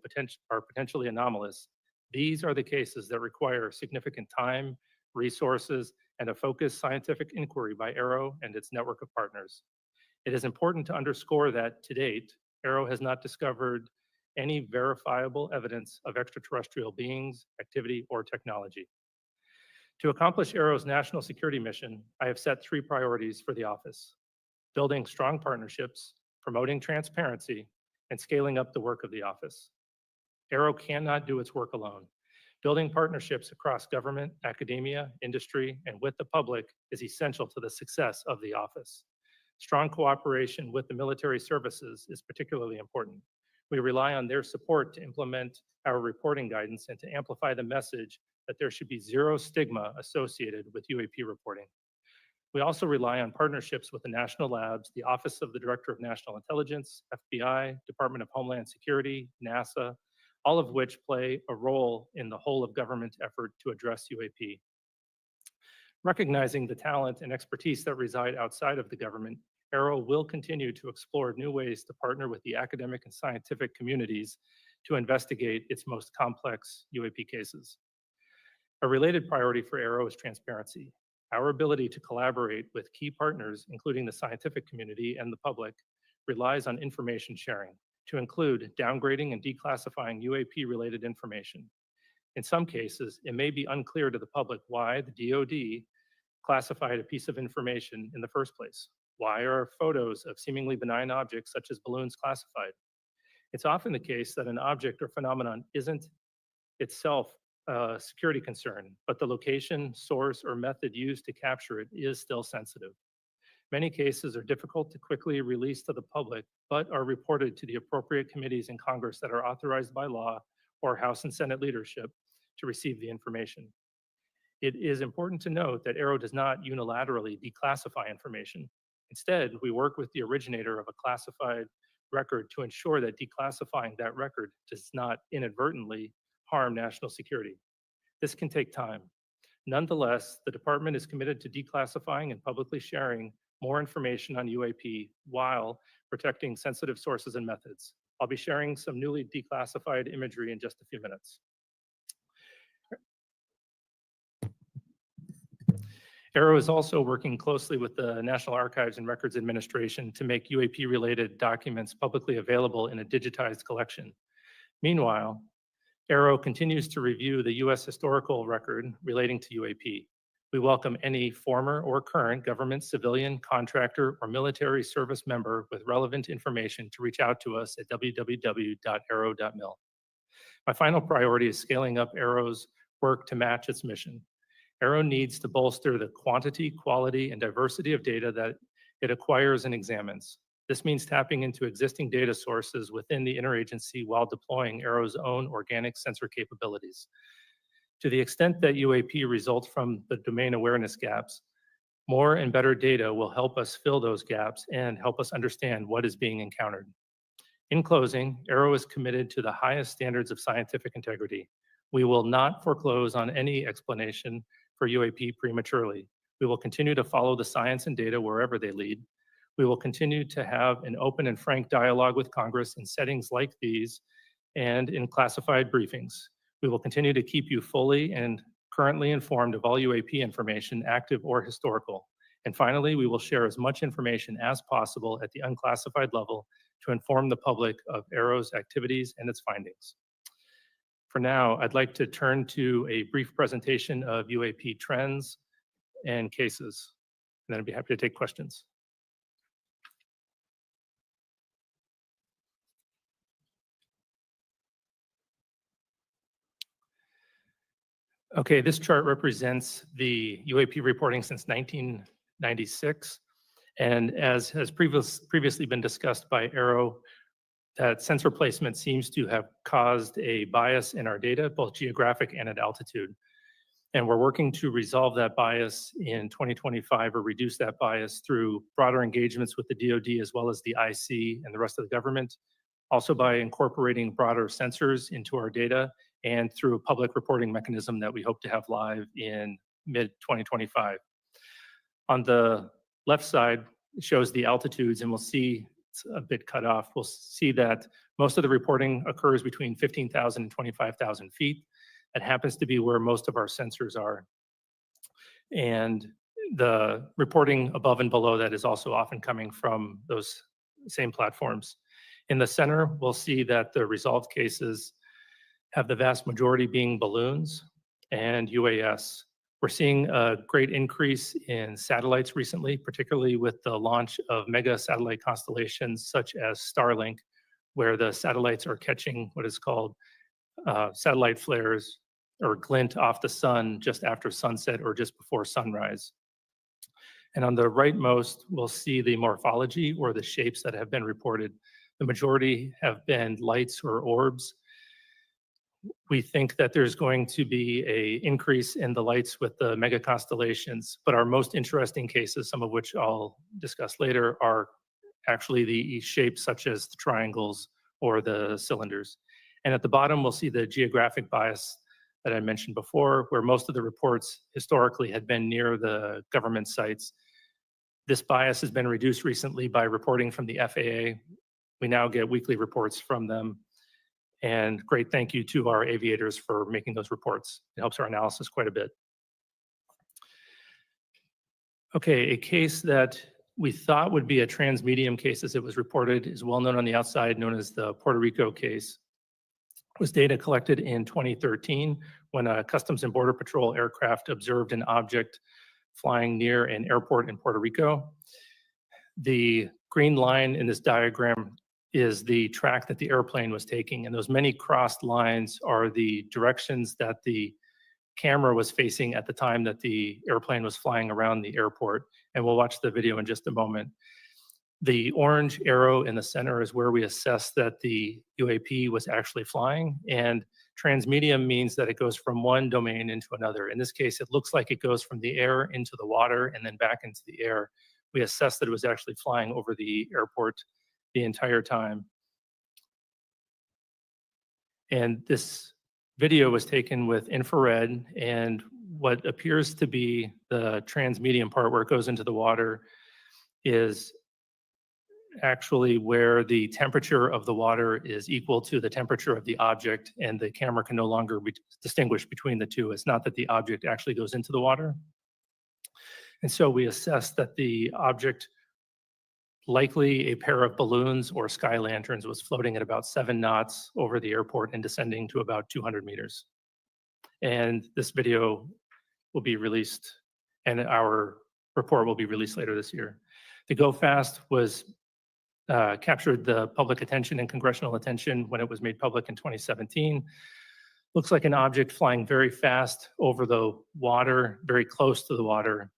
are potentially anomalous, these are the cases that require significant time, resources, and a focused scientific inquiry by AARO and its network of partners. It is important to underscore that, to date, AARO has not discovered any verifiable evidence of extraterrestrial beings, activity, or technology. To accomplish AARO's national security mission, I have set 3 priorities for the office: building strong partnerships, promoting transparency, and scaling up the work of the office. AARO cannot do its work alone. Building partnerships across government, academia, industry, and with the public is essential to the success of the office. Strong cooperation with the military services is particularly important. We rely on their support to implement our reporting guidance and to amplify the message that there should be zero stigma associated with UAP reporting. We also rely on partnerships with the national labs, the Office of the Director of National Intelligence, FBI, Department of Homeland Security, NASA, all of which play a role in the whole of government effort to address UAP. Recognizing the talent and expertise that reside outside of the government, AARO will continue to explore new ways to partner with the academic and scientific communities to investigate its most complex UAP cases. A related priority for AARO is transparency. Our ability to collaborate with key partners, including the scientific community and the public, relies on information sharing. to include downgrading and declassifying UAP-related information. In some cases, it may be unclear to the public why the DoD classified a piece of information in the first place. Why are photos of seemingly benign objects such as balloons classified? It's often the case that an object or phenomenon isn't itself a security concern, but the location, source, or method used to capture it is still sensitive. Many cases are difficult to quickly release to the public, but are reported to the appropriate committees in Congress that are authorized by law or House and Senate leadership to receive the information. It is important to note that AARO does not unilaterally declassify information. Instead, we work with the originator of a classified record to ensure that declassifying that record does not inadvertently harm national security. This can take time. Nonetheless, the department is committed to declassifying and publicly sharing more information on UAP while protecting sensitive sources and methods. I'll be sharing some newly declassified imagery in just a few minutes. AARO is also working closely with the National Archives and Records Administration to make UAP-related documents publicly available in a digitized collection. Meanwhile, AARO continues to review the U.S. historical record relating to UAP. We welcome any former or current government, civilian, contractor, or military service member with relevant information to reach out to us at www.aaro.mil. My final priority is scaling up AARO's work to match its mission. AARO needs to bolster the quantity, quality, and diversity of data that it acquires and examines. This means tapping into existing data sources within the interagency while deploying AARO's own organic sensor capabilities. To the extent that UAP results from the domain awareness gaps, more and better data will help us fill those gaps and help us understand what is being encountered. In closing, AARO is committed to the highest standards of scientific integrity. We will not foreclose on any explanation for UAP prematurely. We will continue to follow the science and data wherever they lead. We will continue to have an open and frank dialogue with Congress in settings like these and in classified briefings. We will continue to keep you fully and currently informed of all UAP information, active or historical. And finally, we will share as much information as possible at the unclassified level to inform the public of AARO's activities and its findings. For now, I'd like to turn to a brief presentation of UAP trends and cases, and then I'd be happy to take questions. Okay, this chart represents the UAP reporting since 1996. And as has previously been discussed by AARO, that sensor placement seems to have caused a bias in our data, both geographic and at altitude. And we're working to resolve that bias in 2025 or reduce that bias through broader engagements with the DoD as well as the IC and the rest of the government. Also by incorporating broader sensors into our data and through a public reporting mechanism that we hope to have live in mid-2025. On the left side shows the altitudes, and we'll see it's a bit cut off. We'll see that most of the reporting occurs between 15,000 and 25,000 feet. That happens to be where most of our sensors are. And the reporting above and below that is also often coming from those same platforms. In the center, we'll see that the resolved cases have the vast majority being balloons and UAS. We're seeing a great increase in satellites recently, particularly with the launch of mega satellite constellations such as Starlink, where the satellites are catching what is called satellite flares or glint off the sun just after sunset or just before sunrise. And on the rightmost, we'll see the morphology or the shapes that have been reported. The majority have been lights or orbs. We think that there's going to be an increase in the lights with the mega constellations, but our most interesting cases, some of which I'll discuss later, are actually the shapes such as the triangles or the cylinders. And at the bottom, we'll see the geographic bias that I mentioned before, where most of the reports historically had been near the government sites. This bias has been reduced recently by reporting from the FAA. We now get weekly reports from them. And great thank you to our aviators for making those reports. It helps our analysis quite a bit. Okay, a case that we thought would be a transmedium case, as it was reported, is well known on the outside, known as the Puerto Rico case, was data collected in 2013 when a Customs and Border Patrol aircraft observed an object flying near an airport in Puerto Rico. The green line in this diagram is the track that the airplane was taking, and those many crossed lines are the directions that the camera was facing at the time that the airplane was flying around the airport. And we'll watch the video in just a moment. The orange arrow in the center is where we assess that the UAP was actually flying, and transmedium means that it goes from one domain into another. In this case, it looks like it goes from the air into the water and then back into the air. We assessed that it was actually flying over the airport the entire time. And this video was taken with infrared, and what appears to be the transmedium part where it goes into the water is actually where the temperature of the water is equal to the temperature of the object, and the camera can no longer distinguish between the two. It's not that the object actually goes into the water. And so we assessed that the object, likely a pair of balloons or sky lanterns, was floating at about 7 knots over the airport and descending to about 200 meters. And this video will be released, and our report will be released later this year. The Go Fast was captured the public attention and congressional attention when it was made public in 2017. Looks like an object flying very fast over the water, very close to the water.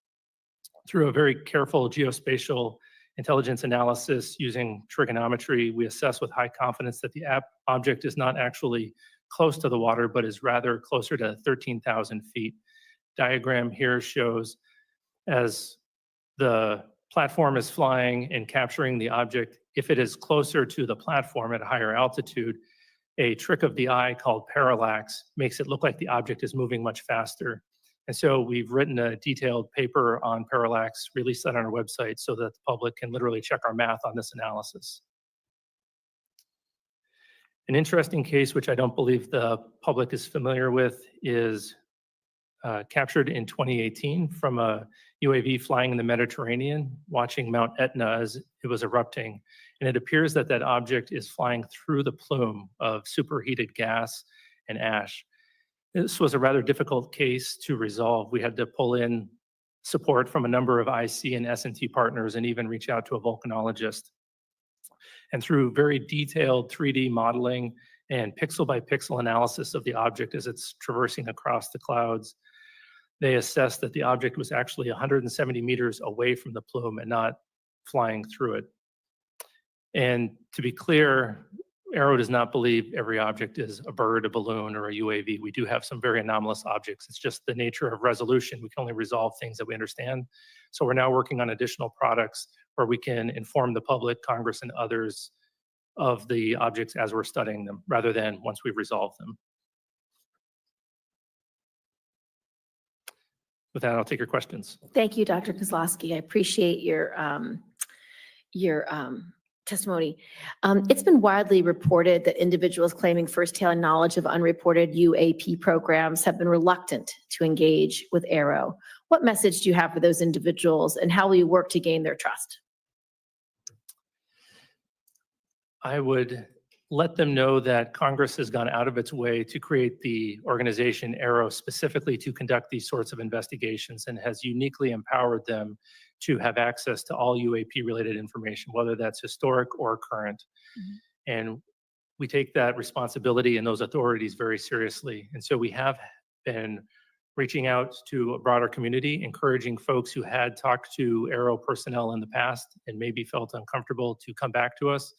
Through a very careful geospatial intelligence analysis using trigonometry, we assess with high confidence that the object is not actually close to the water, but is rather closer to 13,000 feet. Diagram here shows as the platform is flying and capturing the object, if it is closer to the platform at a higher altitude, a trick of the eye called parallax makes it look like the object is moving much faster. And so we've written a detailed paper on parallax, released that on our website so that the public can literally check our math on this analysis. An interesting case, which I don't believe the public is familiar with, is captured in 2018 from a UAV flying in the Mediterranean, watching Mount Etna as it was erupting. And it appears that that object is flying through the plume of superheated gas and ash. This was a rather difficult case to resolve. We had to pull in support from a number of IC and S&T partners and even reach out to a volcanologist. And through very detailed 3D modeling and pixel by pixel analysis of the object as it's traversing across the clouds, they assessed that the object was actually 170 meters away from the plume and not flying through it. And to be clear, AARO does not believe every object is a bird, a balloon, or a UAV. We do have some very anomalous objects. It's just the nature of resolution. We can only resolve things that we understand. So we're now working on additional products where we can inform the public, Congress, and others of the objects as we're studying them, rather than once we've resolved them. With that, I'll take your questions. Thank you, Dr. Kosloski. I appreciate your testimony. It's been widely reported that individuals claiming firsthand knowledge of unreported UAP programs have been reluctant to engage with AARO. What message do you have for those individuals, and how will you work to gain their trust? I would let them know that Congress has gone out of its way to create the organization AARO specifically to conduct these sorts of investigations, and has uniquely empowered them to have access to all UAP related information, whether that's historic or current. Mm-hmm. And we take that responsibility and those authorities very seriously. And so we have been reaching out to a broader community, encouraging folks who had talked to AARO personnel in the past and maybe felt uncomfortable to come back to us.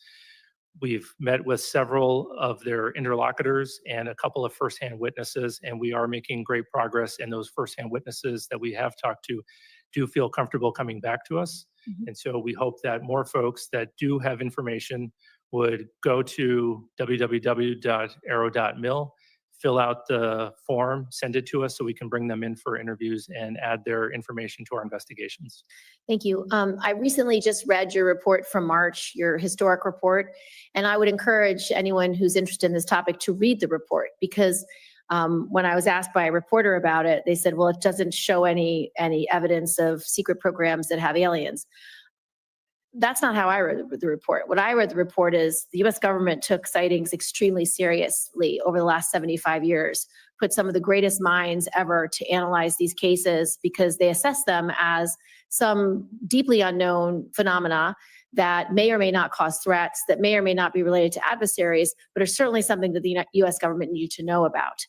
We've met with several of their interlocutors and a couple of firsthand witnesses, and we are making great progress. And those firsthand witnesses that we have talked to do feel comfortable coming back to us. Mm-hmm. And so we hope that more folks that do have information would go to www.aaro.mil, fill out the form, send it to us so we can bring them in for interviews and add their information to our investigations. Thank you. I recently just read your report from March, your historic report, and I would encourage anyone who's interested in this topic to read the report, because when I was asked by a reporter about it, they said, well, it doesn't show any evidence of secret programs that have aliens. that's not how I read the report. What I read the report is the U.S. government took sightings extremely seriously over the last 75 years, put some of the greatest minds ever to analyze these cases because they assess them as some deeply unknown phenomena that may or may not cause threats, that may or may not be related to adversaries, but are certainly something that the U.S. government needed to know about.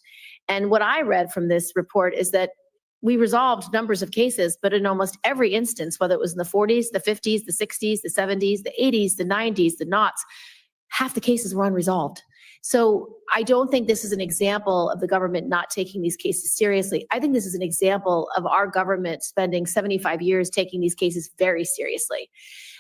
And what I read from this report is that we resolved numbers of cases, but in almost every instance, whether it was in the 40s, the 50s, the 60s, the 70s, the 80s, the 90s, the noughts, half the cases were unresolved. So I don't think this is an example of the government not taking these cases seriously. I think this is an example of our government spending 75 years taking these cases very seriously.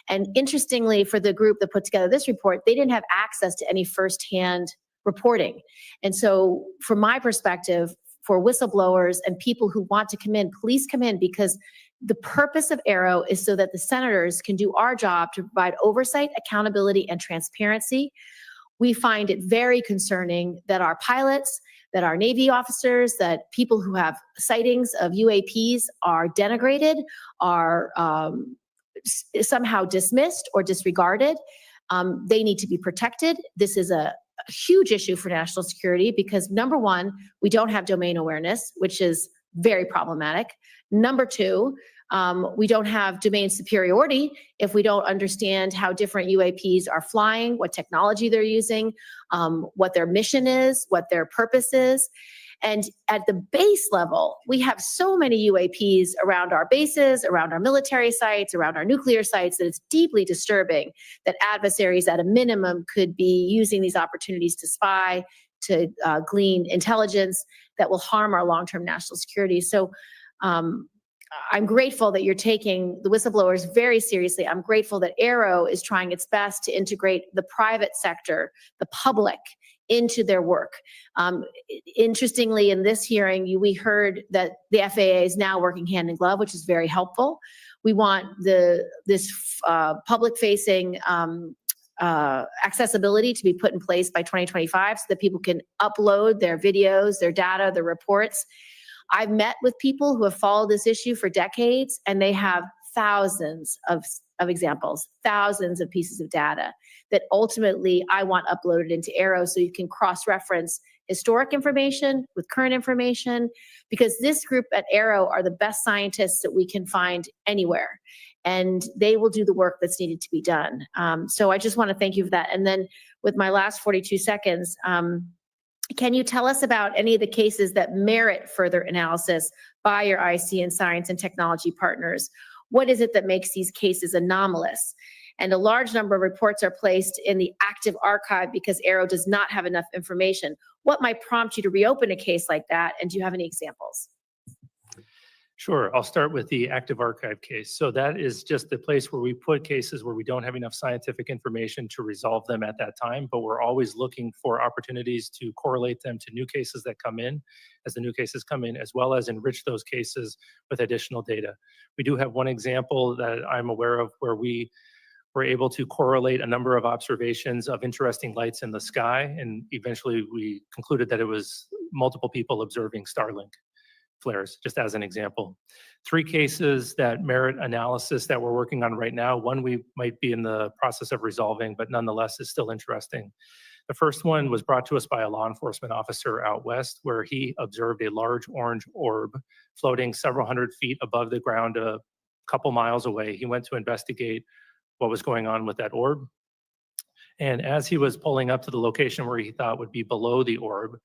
And interestingly, for the group that put together this report, they didn't have access to any firsthand reporting. And so from my perspective, for whistleblowers and people who want to come in, please come in, because the purpose of AARO is so that the senators can do our job to provide oversight, accountability, and transparency. We find it very concerning that our pilots, that our Navy officers, that people who have sightings of UAPs are denigrated, are somehow dismissed or disregarded. They need to be protected. This is a huge issue for national security because, number one, we don't have domain awareness, which is very problematic. Number two, we don't have domain superiority if we don't understand how different UAPs are flying, what technology they're using, what their mission is, what their purpose is. And at the base level, we have so many UAPs around our bases, around our military sites, around our nuclear sites, that it's deeply disturbing that adversaries at a minimum could be using these opportunities to spy, to glean intelligence that will harm our long-term national security. So I'm grateful that you're taking the whistleblowers very seriously. I'm grateful that AARO is trying its best to integrate the private sector, the public, into their work. Interestingly, in this hearing, we heard that the FAA is now working hand in glove, which is very helpful. We want this public-facing accessibility to be put in place by 2025 so that people can upload their videos, their data, their reports. I've met with people who have followed this issue for decades, and they have thousands of examples, thousands of pieces of data that ultimately I want uploaded into AARO so you can cross-reference historic information with current information, because this group at AARO are the best scientists that we can find anywhere, and they will do the work that's needed to be done. So I just want to thank you for that. And then with my last 42 seconds, can you tell us about any of the cases that merit further analysis by your IC and science and technology partners? What is it that makes these cases anomalous? And a large number of reports are placed in the active archive because AARO does not have enough information. What might prompt you to reopen a case like that? And do you have any examples? Sure. I'll start with the active archive case. So that is just the place where we put cases where we don't have enough scientific information to resolve them at that time, but we're always looking for opportunities to correlate them to new cases that come in as the new cases come in, as well as enrich those cases with additional data. We do have one example that I'm aware of where we were able to correlate a number of observations of interesting lights in the sky, and eventually we concluded that it was multiple people observing Starlink flares, just as an example. 3 cases that merit analysis that we're working on right now. One we might be in the process of resolving, but nonetheless is still interesting. The first one was brought to us by a law enforcement officer out west, where he observed a large orange orb floating several hundred feet above the ground a couple miles away. He went to investigate what was going on with that orb. And as he was pulling up to the location where he thought would be below the orb,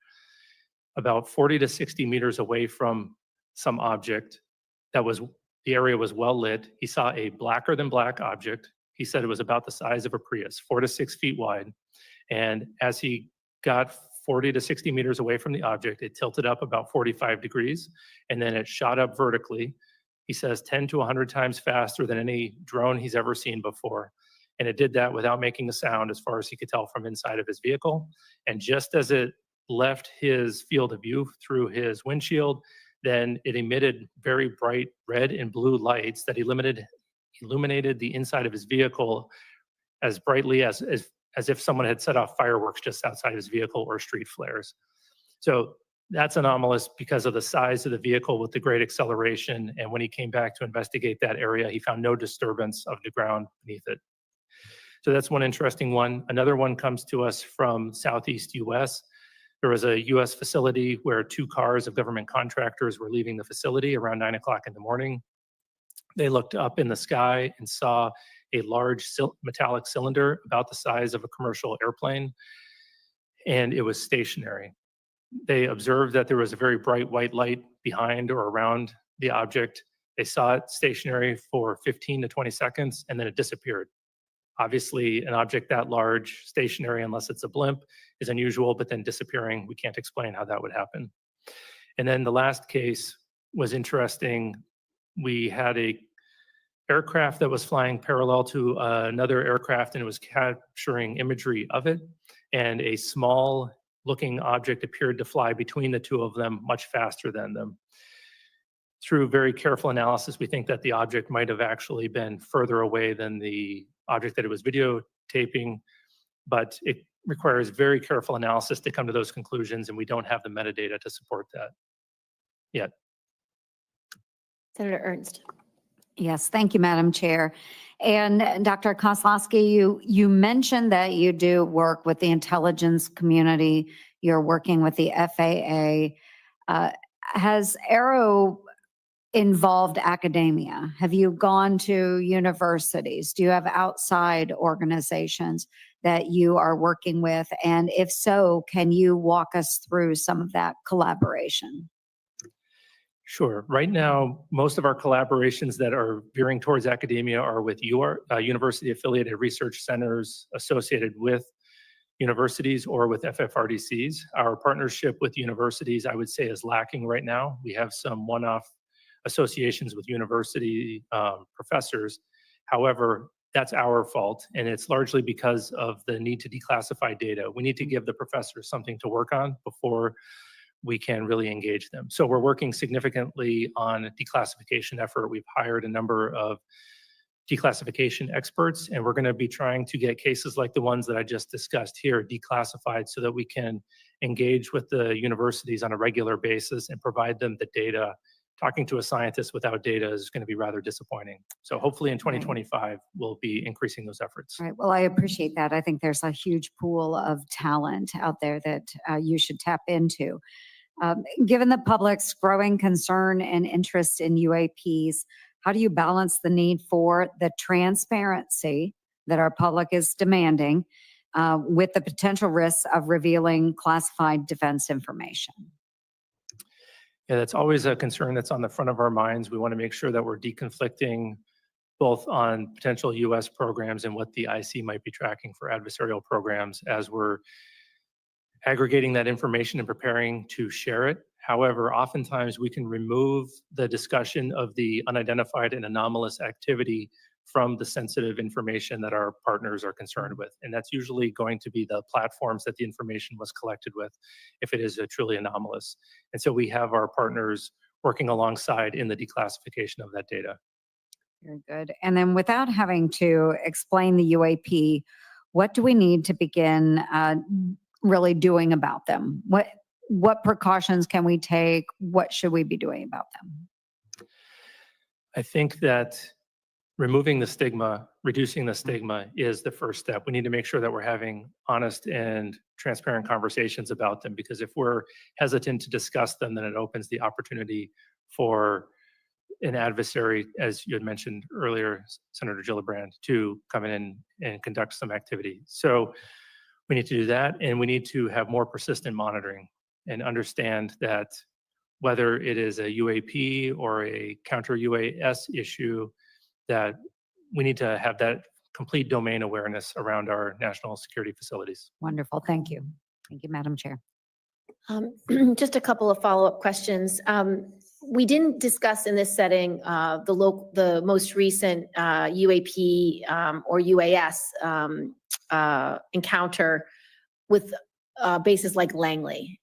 about 40 to 60 meters away from some object the area was well lit, he saw a blacker than black object. He said it was about the size of a Prius, 4 to 6 feet wide. And as he got 40 to 60 meters away from the object, it tilted up about 45 degrees, and then it shot up vertically. He says 10 to 100 times faster than any drone he's ever seen before. And it did that without making a sound, as far as he could tell from inside of his vehicle. And just as it left his field of view through his windshield, then it emitted very bright red and blue lights that illuminated the inside of his vehicle as brightly as if someone had set off fireworks just outside his vehicle, or street flares. So that's anomalous because of the size of the vehicle with the great acceleration. And when he came back to investigate that area, he found no disturbance of the ground beneath it. So that's one interesting one. Another one comes to us from Southeast US. There was a US facility where 2 cars of government contractors were leaving the facility around 9 o'clock in the morning. They looked up in the sky and saw a large metallic cylinder about the size of a commercial airplane, and it was stationary. They observed that there was a very bright white light behind or around the object. They saw it stationary for 15 to 20 seconds, and then it disappeared. Obviously, an object that large, stationary, unless it's a blimp, is unusual, but then disappearing, we can't explain how that would happen. And then the last case was interesting. We had a aircraft that was flying parallel to another aircraft, and it was capturing imagery of it. And a small looking object appeared to fly between the two of them much faster than them. Through very careful analysis, we think that the object might have actually been further away than the object that it was videotaping, but it requires very careful analysis to come to those conclusions, and we don't have the metadata to support that yet. Senator Ernst. Yes, thank you, Madam Chair. And Dr. Kosloski, you mentioned that you do work with the intelligence community. You're working with the FAA. Has AARO involved academia? Have you gone to universities? Do you have outside organizations that you are working with? And if so, can you walk us through some of that collaboration? Sure. Right now, most of our collaborations that are veering towards academia are with university-affiliated research centers associated with universities or with FFRDCs. Our partnership with universities, I would say, is lacking right now. We have some one-off associations with university professors. However, that's our fault, and it's largely because of the need to declassify data. We need to give the professors something to work on before we can really engage them. So we're working significantly on a declassification effort. We've hired a number of declassification experts, and we're going to be trying to get cases like the ones that I just discussed here declassified so that we can engage with the universities on a regular basis and provide them the data. Talking to a scientist without data is going to be rather disappointing. So hopefully in 2025, we'll be increasing those efforts. Right. Well, I appreciate that. I think there's a huge pool of talent out there that you should tap into. Given the public's growing concern and interest in UAPs, how do you balance the need for the transparency that our public is demanding with the potential risks of revealing classified defense information? Yeah, that's always a concern that's on the front of our minds. We want to make sure that we're deconflicting both on potential U.S. programs and what the IC might be tracking for adversarial programs as we're aggregating that information and preparing to share it. However, oftentimes we can remove the discussion of the unidentified and anomalous activity from the sensitive information that our partners are concerned with. And that's usually going to be the platforms that the information was collected with, if it is truly anomalous. And so we have our partners working alongside in the declassification of that data. Very good. And then without having to explain the UAP, what do we need to begin really doing about them? What precautions can we take? What should we be doing about them? I think that removing the stigma, reducing the stigma is the first step. We need to make sure that we're having honest and transparent conversations about them, because if we're hesitant to discuss them, then it opens the opportunity for an adversary, as you had mentioned earlier, Senator Gillibrand, to come in and conduct some activity. So we need to do that, and we need to have more persistent monitoring and understand that whether it is a UAP or a counter UAS issue, that we need to have that complete domain awareness around our national security facilities. Wonderful. Thank you. Thank you, Madam Chair. Just a couple of follow-up questions. We didn't discuss in this setting the most recent UAP or UAS encounter with bases like Langley.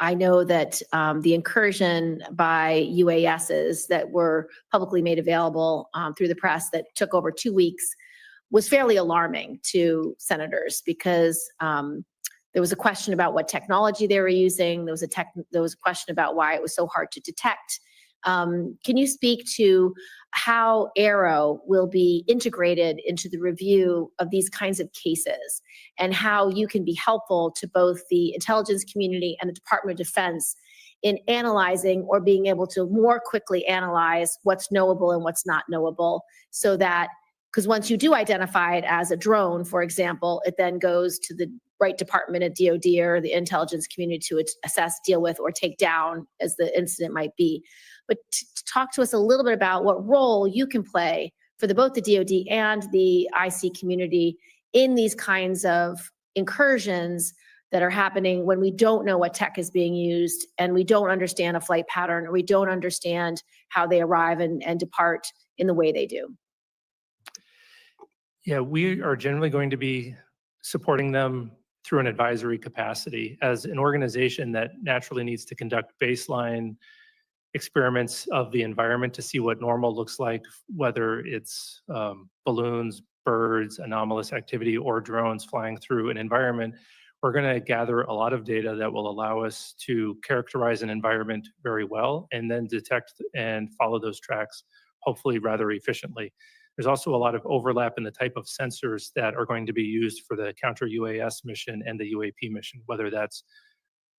I know that the incursion by UASs that were publicly made available through the press that took over 2 weeks was fairly alarming to senators, because there was a question about what technology they were using. There was a question about why it was so hard to detect. Can you speak to how AARO will be integrated into the review of these kinds of cases, and how you can be helpful to both the intelligence community and the Department of Defense in analyzing or being able to more quickly analyze what's knowable and what's not knowable, so that, because once you do identify it as a drone, for example, it then goes to the right department at DoD or the intelligence community to assess, deal with, or take down as the incident might be. But talk to us a little bit about what role you can play for both the DoD and the IC community in these kinds of incursions that are happening when we don't know what tech is being used, and we don't understand a flight pattern, or we don't understand how they arrive and depart in the way they do. Yeah, we are generally going to be supporting them through an advisory capacity as an organization that naturally needs to conduct baseline experiments of the environment to see what normal looks like, whether it's balloons, birds, anomalous activity, or drones flying through an environment. We're going to gather a lot of data that will allow us to characterize an environment very well and then detect and follow those tracks, hopefully rather efficiently. There's also a lot of overlap in the type of sensors that are going to be used for the counter-UAS mission and the UAP mission, whether that's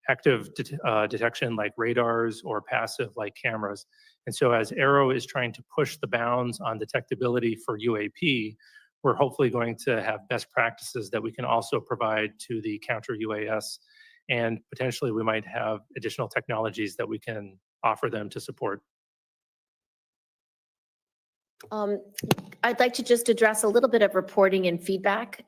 active detection like radars or passive like cameras. And so as AARO is trying to push the bounds on detectability for UAP, we're hopefully going to have best practices that we can also provide to the counter-UAS, and potentially we might have additional technologies that we can offer them to support. I'd like to just address a little bit of reporting and feedback.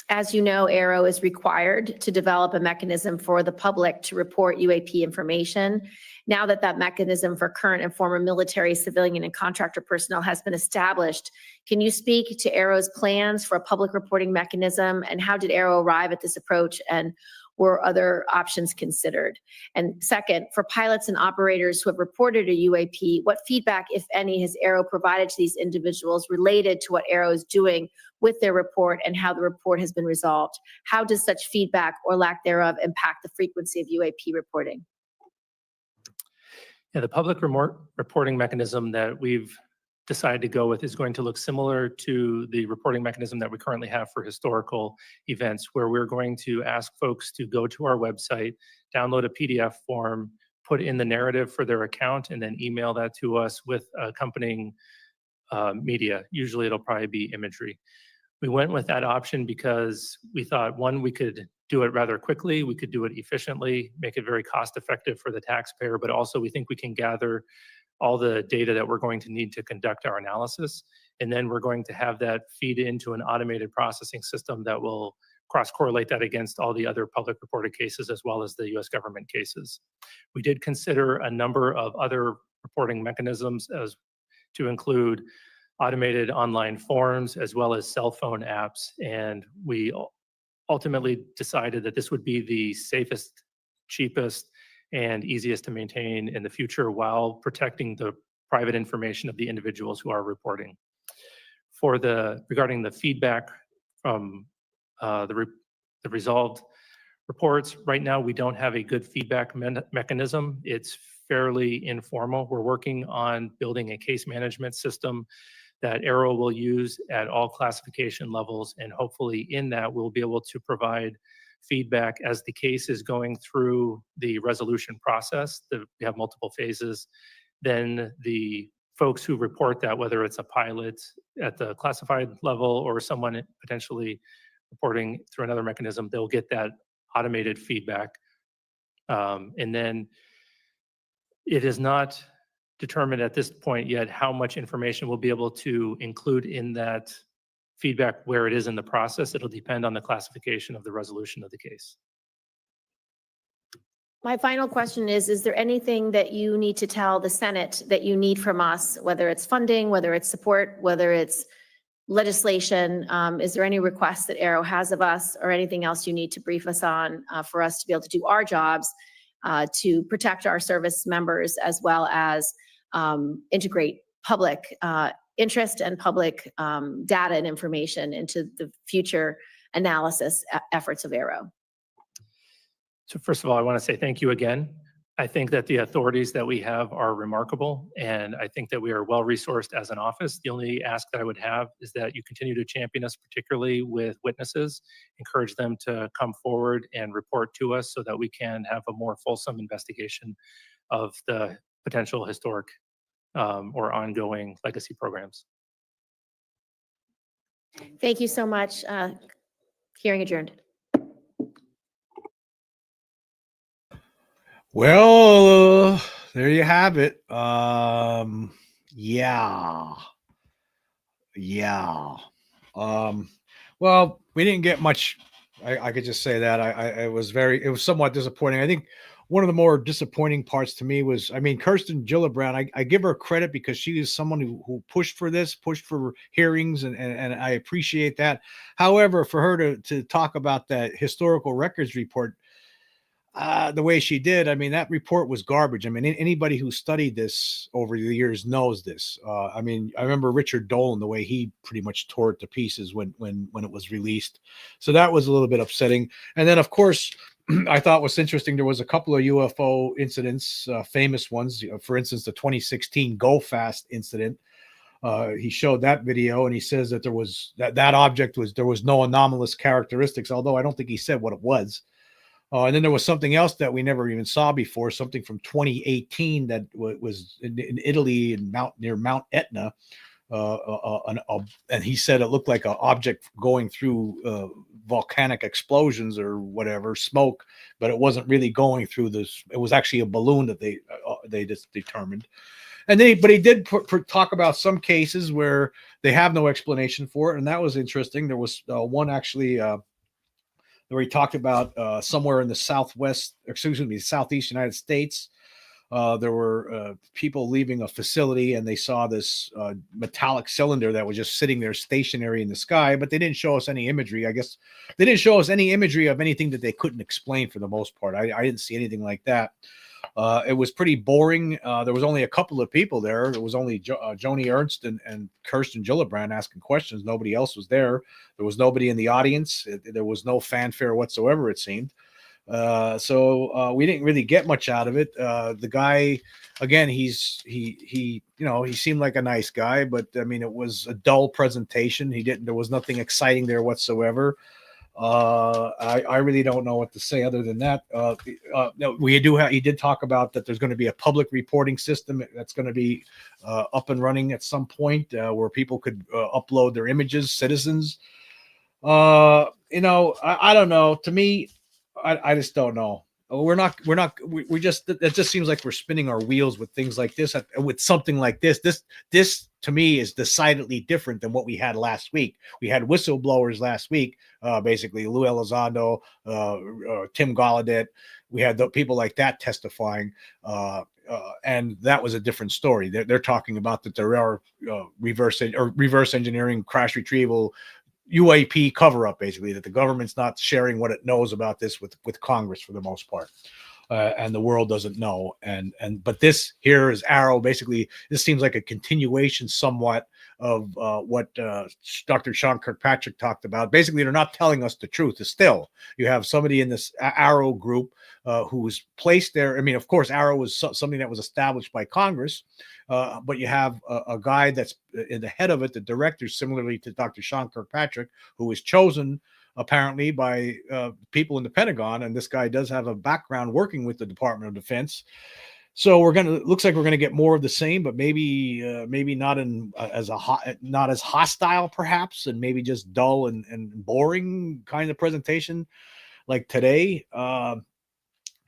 As you know, AARO is required to develop a mechanism for the public to report UAP information. Now that that mechanism for current and former military, civilian, and contractor personnel has been established, can you speak to AARO's plans for a public reporting mechanism, and how did AARO arrive at this approach, and were other options considered? And second, for pilots and operators who have reported a UAP, what feedback, if any, has AARO provided to these individuals related to what AARO is doing with their report and how the report has been resolved? How does such feedback or lack thereof impact the frequency of UAP reporting? Yeah, the public reporting mechanism that we've decided to go with is going to look similar to the reporting mechanism that we currently have for historical events, where we're going to ask folks to go to our website, download a PDF form, put in the narrative for their account, and then email that to us with accompanying media. Usually it'll probably be imagery. We went with that option because we thought, one, we could do it rather quickly, we could do it efficiently, make it very cost effective for the taxpayer, but also we think we can gather all the data that we're going to need to conduct our analysis. And then we're going to have that feed into an automated processing system that will cross-correlate that against all the other public reported cases as well as the US government cases. We did consider a number of other reporting mechanisms as to include automated online forms as well as cell phone apps. And we ultimately decided that this would be the safest, cheapest, and easiest to maintain in the future while protecting the private information of the individuals who are reporting. Regarding the feedback from the resolved reports, right now we don't have a good feedback mechanism. It's fairly informal. We're working on building a case management system that AARO will use at all classification levels, and hopefully in that we'll be able to provide feedback as the case is going through the resolution process. We have multiple phases. Then the folks who report that, whether it's a pilot at the classified level or someone potentially reporting through another mechanism, they'll get that automated feedback. And then it is not determined at this point yet how much information we'll be able to include in that feedback where it is in the process. It'll depend on the classification of the resolution of the case. My final question is there anything that you need to tell the Senate that you need from us, whether it's funding, whether it's support, whether it's legislation? Is there any requests that AARO has of us, or anything else you need to brief us on for us to be able to do our jobs to protect our service members, as well as integrate public interest and public data and information into the future analysis efforts of AARO? So first of all, I want to say thank you again I think that the authorities that we have are remarkable, and I think that we are well-resourced as an office. The only ask that I would have is that you continue to champion us, particularly with witnesses, encourage them to come forward and report to us so that we can have a more fulsome investigation of the potential historic or ongoing legacy programs. Thank you so much. Hearing adjourned. Well, there you have it. Yeah. Well, we didn't get much. I could just say that it was somewhat disappointing. I think one of the more disappointing parts to me was, I mean, Kirsten Gillibrand, I give her credit because she is someone who pushed for hearings, and I appreciate that. However, for her to talk about that historical records report the way she did, I mean, that report was garbage. I mean, anybody who studied this over the years knows this. I mean, I remember Richard Dolan, the way he pretty much tore it to pieces when it was released. So that was a little bit upsetting. And then, of course, I thought was interesting, there was a couple of UFO incidents, famous ones. For instance, the 2016 Go Fast incident. He showed that video, and he says that there was there was no anomalous characteristics, although I don't think he said what it was. And then there was something else that we never even saw before, something from 2018 that was in Italy and near Mount Etna. And he said it looked like an object going through volcanic explosions or whatever, smoke, but it wasn't really going through this. It was actually a balloon that they just determined. And but he did talk about some cases where they have no explanation for it, and that was interesting. There was one actually where he talked about somewhere in the southeast United States. There were people leaving a facility, and they saw this metallic cylinder that was just sitting there stationary in the sky, but they didn't show us any imagery. I guess they didn't show us any imagery of anything that they couldn't explain for the most part. I didn't see anything like that. It was pretty boring. There was only a couple of people there. There was only Joni Ernst and Kirsten Gillibrand asking questions. Nobody else was there. There was nobody in the audience. There was no fanfare whatsoever, it seemed. So we didn't really get much out of it. The guy, again, he seemed like a nice guy, but I mean, it was a dull presentation. There was nothing exciting there whatsoever. I really don't know what to say other than that. No, he did talk about that there's going to be a public reporting system that's going to be up and running at some point where people could upload their images, citizens. I don't know. To me, I just don't know. It just seems like we're spinning our wheels with things like this, with something like this. This to me is decidedly different than what we had last week. We had whistleblowers last week, basically Lou Elizondo, Tim Gallaudet. We had people like that testifying, and that was a different story. They're talking about that there are reverse engineering, crash retrieval, UAP cover-up, basically, that the government's not sharing what it knows about this with Congress for the most part, and the world doesn't know. But this here is AARO. Basically, this seems like a continuation somewhat of what Dr. Jon Kirkpatrick talked about. Basically, they're not telling us the truth. Still, you have somebody in this AARO group who was placed there. I mean, of course, AARO was something that was established by Congress. But you have a guy that's in the head of it, the director, similarly to Dr. Jon Kirkpatrick, who was chosen apparently by people in the Pentagon. And this guy does have a background working with the Department of Defense. So looks like we're gonna get more of the same, but maybe not not as hostile perhaps, and maybe just dull and boring kind of presentation like today.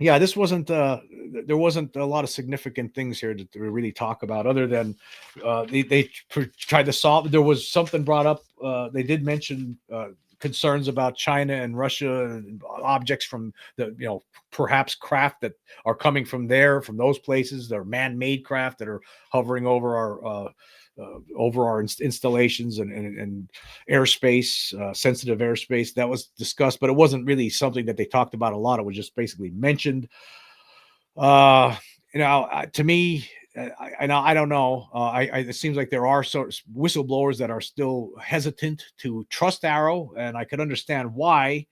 Yeah, this wasn't. There wasn't a lot of significant things here to really talk about, other than they tried to solve. There was something brought up. They did mention concerns about China and Russia and objects from perhaps craft that are coming from those places. They're man-made craft that are hovering over our installations and airspace, sensitive airspace. That was discussed, but it wasn't really something that they talked about a lot. It was just basically mentioned. To me, I don't know. It seems like there are whistleblowers that are still hesitant to trust AARO, and I could understand why.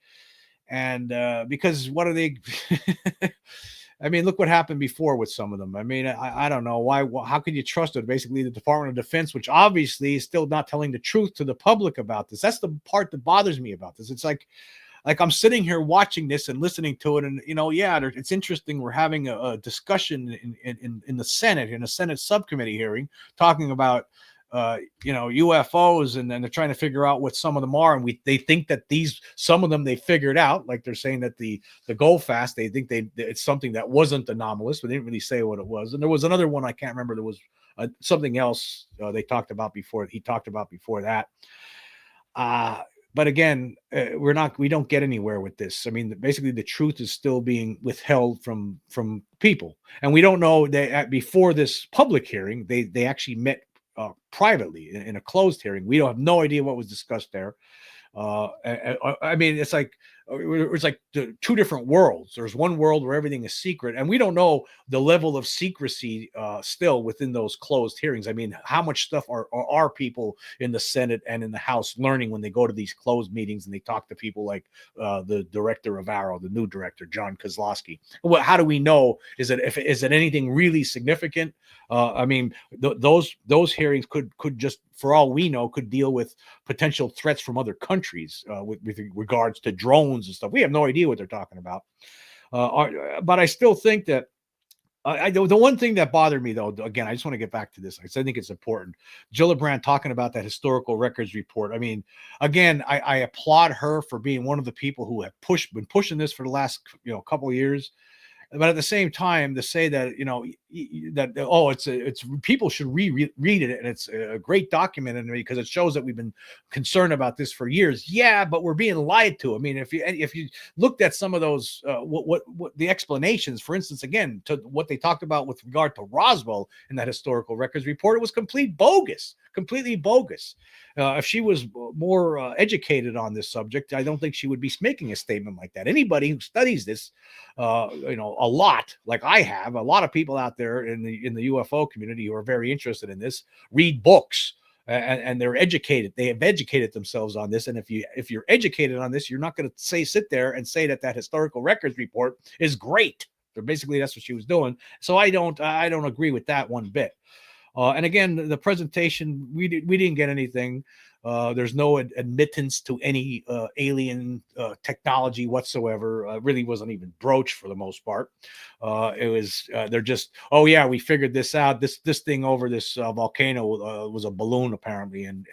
And because what are they? I mean, look what happened before with some of them. I mean, I don't know why. How could you trust it? Basically, the Department of Defense, which obviously is still not telling the truth to the public about this. That's the part that bothers me about this. It's like I'm sitting here watching this and listening to it, and yeah, it's interesting. We're having a discussion in the Senate, in a Senate subcommittee hearing, talking about UFOs, and then they're trying to figure out what some of them are, and they think that some of them they figured out, like they're saying that the go fast, they think it's something that wasn't anomalous, but they didn't really say what it was. And there was another one I can't remember. There was something else they talked about before. He talked about before that. But again, we don't get anywhere with this. I mean, basically, the truth is still being withheld from people, and we don't know that before this public hearing, they actually met privately in a closed hearing. We don't have no idea what was discussed there. I mean, it's like two different worlds. There's one world where everything is secret, and we don't know the level of secrecy still within those closed hearings. I mean, how much stuff are people in the Senate and in the House learning when they go to these closed meetings and they talk to people like the director of AARO, the new director, Jon Kosloski? Well, how do we know? Is it anything really significant? I mean, those hearings could just, for all we know, could deal with potential threats from other countries with regards to drones and stuff. We have no idea what they're talking about. But I still think that the one thing that bothered me, though, again, I just want to get back to this. I think it's important. Gillibrand talking about that historical records report. I mean, again, I applaud her for being one of the people who have been pushing this for the last couple of years. But at the same time, to say that it's people should read it, and it's a great document, and because it shows that we've been concerned about this for years. Yeah, but we're being lied to. I mean, if you looked at some of those what the explanations, for instance, again, to what they talked about with regard to Roswell in that historical records report, it was completely bogus. If she was more educated on this subject, I don't think she would be making a statement like that. Anybody who studies this, a lot, like I have, a lot of people out there in the UFO community who are very interested in this, read books, and they're educated. They have educated themselves on this. And if you're educated on this, you're not going to sit there and say that historical records report is great. So basically, that's what she was doing. So I don't agree with that one bit. And again, the presentation, we didn't get anything. There's no admittance to any alien technology whatsoever. Really wasn't even broached for the most part. It was they're just, oh yeah, we figured this out. This thing over this volcano was a balloon apparently, and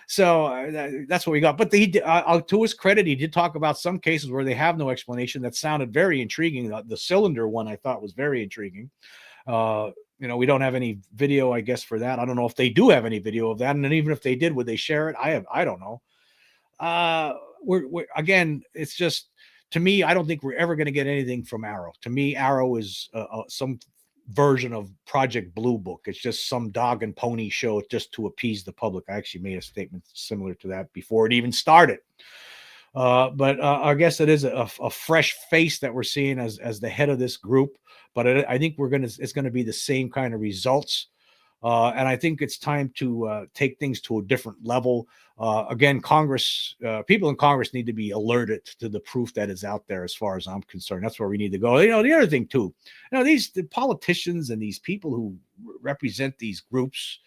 so that's what we got. But to his credit, he did talk about some cases where they have no explanation. That sounded very intriguing. The cylinder one I thought was very intriguing. We don't have any video, I guess, for that. I don't know if they do have any video of that, and then even if they did, would they share it? I don't know. We're again, it's just, to me, I don't think we're ever going to get anything from AARO. To me, AARO is some version of Project Blue Book. It's just some dog and pony show just to appease the public. I actually made a statement similar to that before it even started. But I guess it is a fresh face that we're seeing as the head of this group. But I think it's going to be the same kind of results. And I think it's time to take things to a different level. Again, people in Congress need to be alerted to the proof that is out there, as far as I'm concerned. That's where we need to go. The other thing too, the politicians and these people who represent these groups,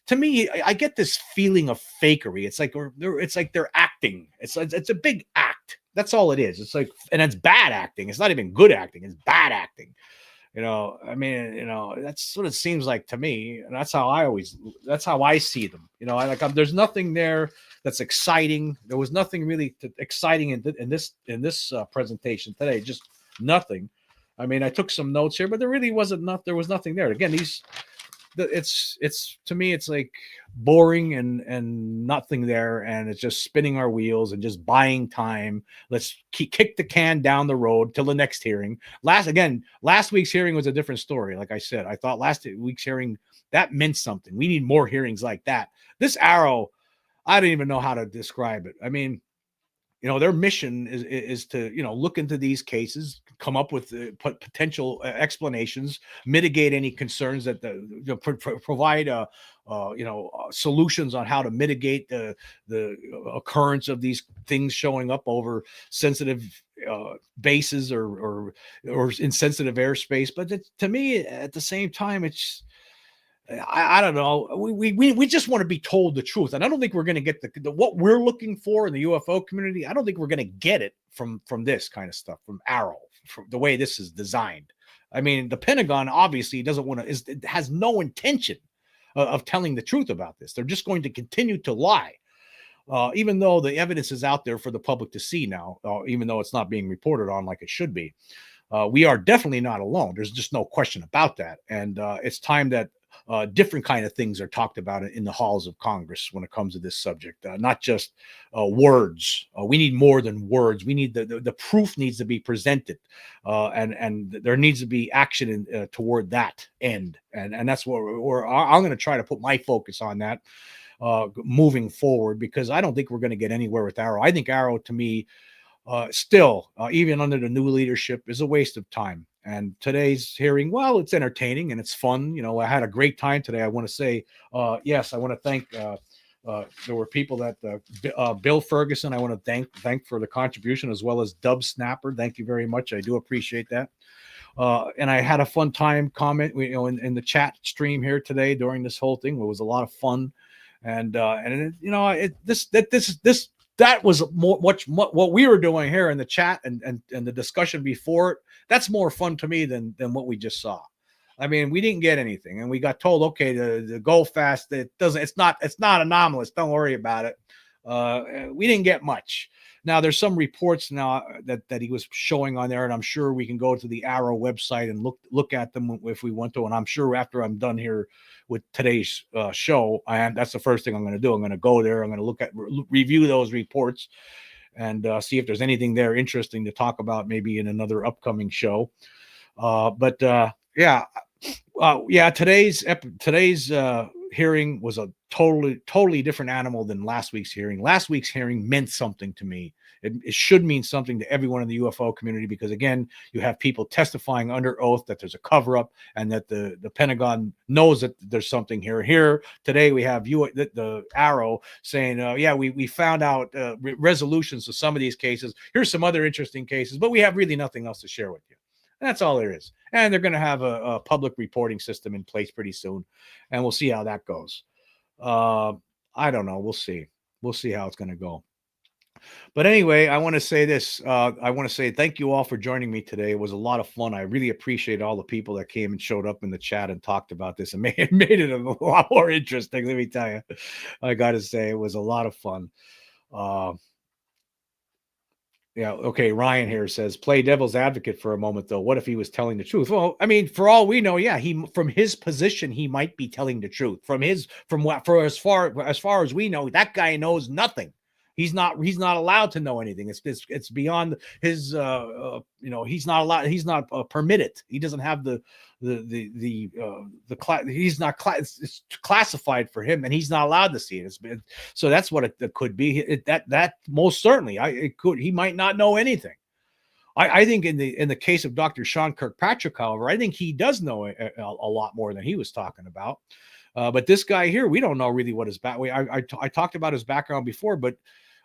to me, I get this feeling of fakery. It's like they're acting. It's a big act. That's all it is. It's like, and it's bad acting. It's not even good acting. It's bad acting. I mean, that's what it seems like to me. And that's how I see them. There's nothing there that's exciting. There was nothing really exciting in this presentation today. Just nothing. I mean, I took some notes here, but there really there was nothing there. Again, it's to me, it's like boring and nothing there, and it's just spinning our wheels and just buying time. Let's kick the can down the road till the next hearing. Last week's hearing was a different story. Like I said, I thought last week's hearing, that meant something. We need more hearings like that. This AARO, I don't even know how to describe it. I mean, their mission is to, look into these cases, come up with potential explanations, mitigate any concerns that provide solutions on how to mitigate the occurrence of these things showing up over sensitive bases or insensitive airspace. But to me, at the same time, it's, I don't know. We just want to be told the truth, and I don't think we're going to get the what we're looking for in the UFO community. I don't think we're going to get it from this kind of stuff, from AARO, from the way this is designed. I mean, the Pentagon obviously doesn't want to, has no intention of telling the truth about this. They're just going to continue to lie, even though the evidence is out there for the public to see now, even though it's not being reported on like it should be. We are definitely not alone. There's just no question about that, and it's time that different kind of things are talked about in the halls of Congress when it comes to this subject, not just words. We need more than words. We need the proof needs to be presented, and there needs to be action toward that end. And that's what I'm going to try to put my focus on that moving forward, because I don't think we're going to get anywhere with AARO. I think AARO, to me, still, even under the new leadership, is a waste of time. And today's hearing, well, it's entertaining and it's fun. I had a great time today. I want to say, yes, I want to thank, there were people that, Bill Ferguson, I want to thank for the contribution, as well as Dub Snapper. Thank you very much. I do appreciate that. And I had a fun time in the chat stream here today during this whole thing. It was a lot of fun. And that was much what we were doing here in the chat and the discussion before it. That's more fun to me than what we just saw. I mean, we didn't get anything, and we got told, okay, to go fast. It's not anomalous. Don't worry about it. We didn't get much. Now there's some reports now that he was showing on there, and I'm sure we can go to the AARO website and look at them if we want to. And I'm sure after I'm done here with today's show, that's the first thing I'm going to do. I'm going to go there. I'm going to review those reports and see if there's anything there interesting to talk about, maybe in another upcoming show. Today's hearing was a totally different animal than last week's hearing. Last week's hearing meant something to me. It should mean something to everyone in the UFO community, because again, you have people testifying under oath that there's a cover-up and that the Pentagon knows that there's something here. Here today, we have the AARO saying, we found out resolutions to some of these cases. Here's some other interesting cases, but we have really nothing else to share with you. And that's all there is. And they're going to have a public reporting system in place pretty soon, and we'll see how that goes. I don't know. We'll see. We'll see how it's going to go. But anyway, I want to say this. I want to say thank you all for joining me today. It was a lot of fun. I really appreciate all the people that came and showed up in the chat and talked about this, and made it a lot more interesting. Let me tell you, I got to say it was a lot of fun. Yeah. Okay. Ryan here says, play devil's advocate for a moment, though. What if he was telling the truth? Well, I mean, for all we know, yeah, from his position, he might be telling the truth. As far as we know, that guy knows nothing. He's not allowed to know anything. It's beyond his, he's not allowed. He's not permitted. He doesn't have he's not it's classified for him, and he's not allowed to see it. So that's what it could be. That most certainly, he might not know anything. I think in the case of Dr. Sean Kirkpatrick, however, I think he does know a lot more than he was talking about. But this guy here, we don't know really what his I talked about his background before, but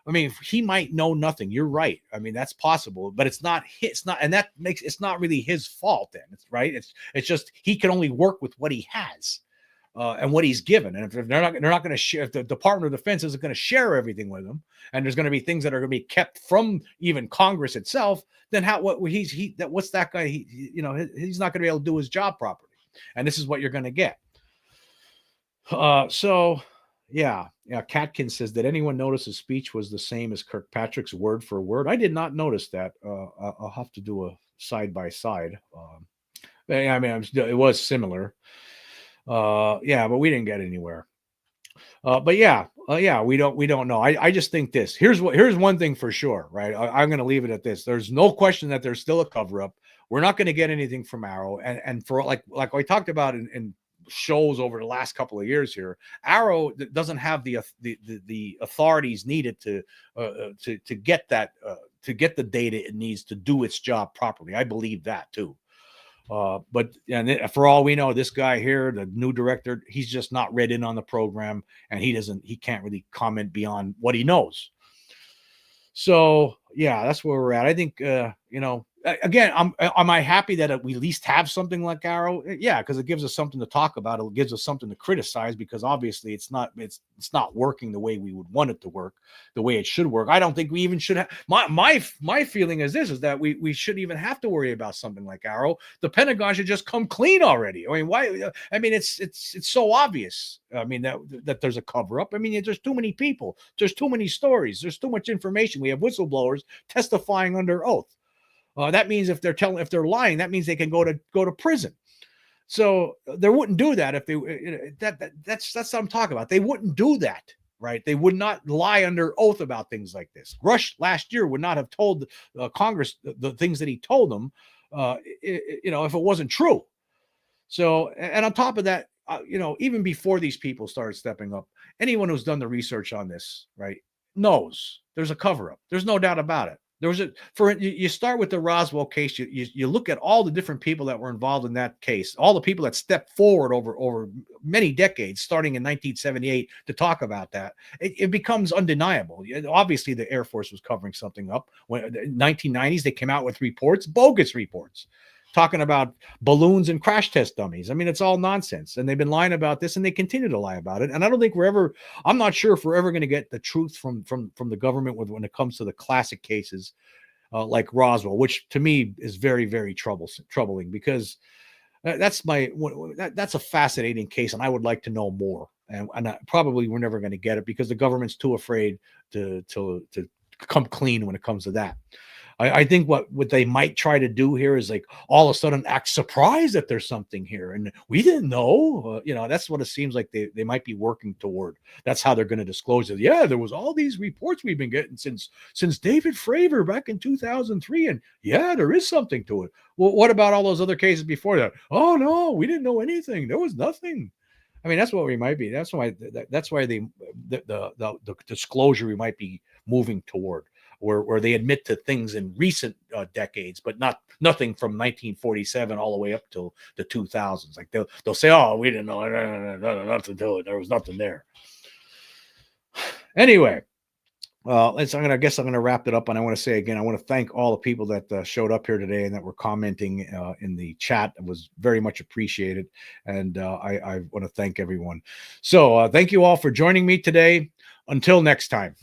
I mean, he might know nothing. You're right. I mean, that's possible, but it's not, and that makes, it's not really his fault then. It's right. It's just, he can only work with what he has and what he's given. And if they're not going to share, if the Department of Defense isn't going to share everything with him, and there's going to be things that are going to be kept from even Congress itself, then what's that guy? He's not going to be able to do his job properly. And this is what you're going to get. Yeah. Catkin says, did anyone notice his speech was the same as Kirkpatrick's word for word? I did not notice that. I'll have to do a side by side. I mean, it was similar. But we didn't get anywhere. We don't know. I just think this. Here's one thing for sure, right? I'm going to leave it at this. There's no question that there's still a cover up. We're not going to get anything from AARO, and for like I talked about in shows over the last couple of years here, AARO doesn't have the authorities needed to get that to get the data it needs to do its job properly. I believe that too. But and for all we know, this guy here, the new director, he's just not read in on the program, and he can't really comment beyond what he knows. So yeah, that's where we're at. I think again, am I happy that we at least have something like AARO? Yeah, because it gives us something to talk about. It gives us something to criticize, because obviously it's not working the way we would want it to work, the way it should work. I don't think we even should have. My feeling is this: is that we shouldn't even have to worry about something like AARO. The Pentagon should just come clean already. I mean, why? I mean, it's so obvious. I mean that there's a cover up. I mean, there's too many people. There's too many stories. There's too much information. We have whistleblowers testifying under oath. That means if they're lying, that means they can go to prison. So they wouldn't do that if they. That's what I'm talking about. They wouldn't do that, right? They would not lie under oath about things like this. Rush last year would not have told Congress the things that he told them, if it wasn't true. So, and on top of that, even before these people started stepping up, anyone who's done the research on this, right, knows there's a cover up. There's no doubt about it. You start with the Roswell case. You look at all the different people that were involved in that case, all the people that stepped forward over many decades, starting in 1978, to talk about that. It becomes undeniable. Obviously, the Air Force was covering something up. When in the 1990s, they came out with reports, bogus reports, talking about balloons and crash test dummies. I mean, it's all nonsense. And they've been lying about this, and they continue to lie about it. And I don't think I'm not sure if we're ever going to get the truth from the government when it comes to the classic cases like Roswell, which to me is very, very troubling, because that's a fascinating case, and I would like to know more. And probably we're never going to get it, because the government's too afraid to come clean when it comes to that. I think what they might try to do here is, like, all of a sudden act surprised that there's something here and we didn't know. That's what it seems like they might be working toward. That's how they're going to disclose it. Yeah, there was all these reports we've been getting since David Fravor back in 2003, and yeah, there is something to it. Well, what about all those other cases before that? Oh no, we didn't know anything. There was nothing. I mean, that's what we might be. That's why the disclosure we might be moving toward, where they admit to things in recent decades, but nothing from 1947 all the way up till the 2000s. Like they'll say, "Oh, we didn't know, nothing to it. There was nothing there." Anyway, I guess I'm gonna wrap it up, and I want to say again, I want to thank all the people that showed up here today and that were commenting in the chat. It was very much appreciated, and I want to thank everyone. So thank you all for joining me today. Until next time.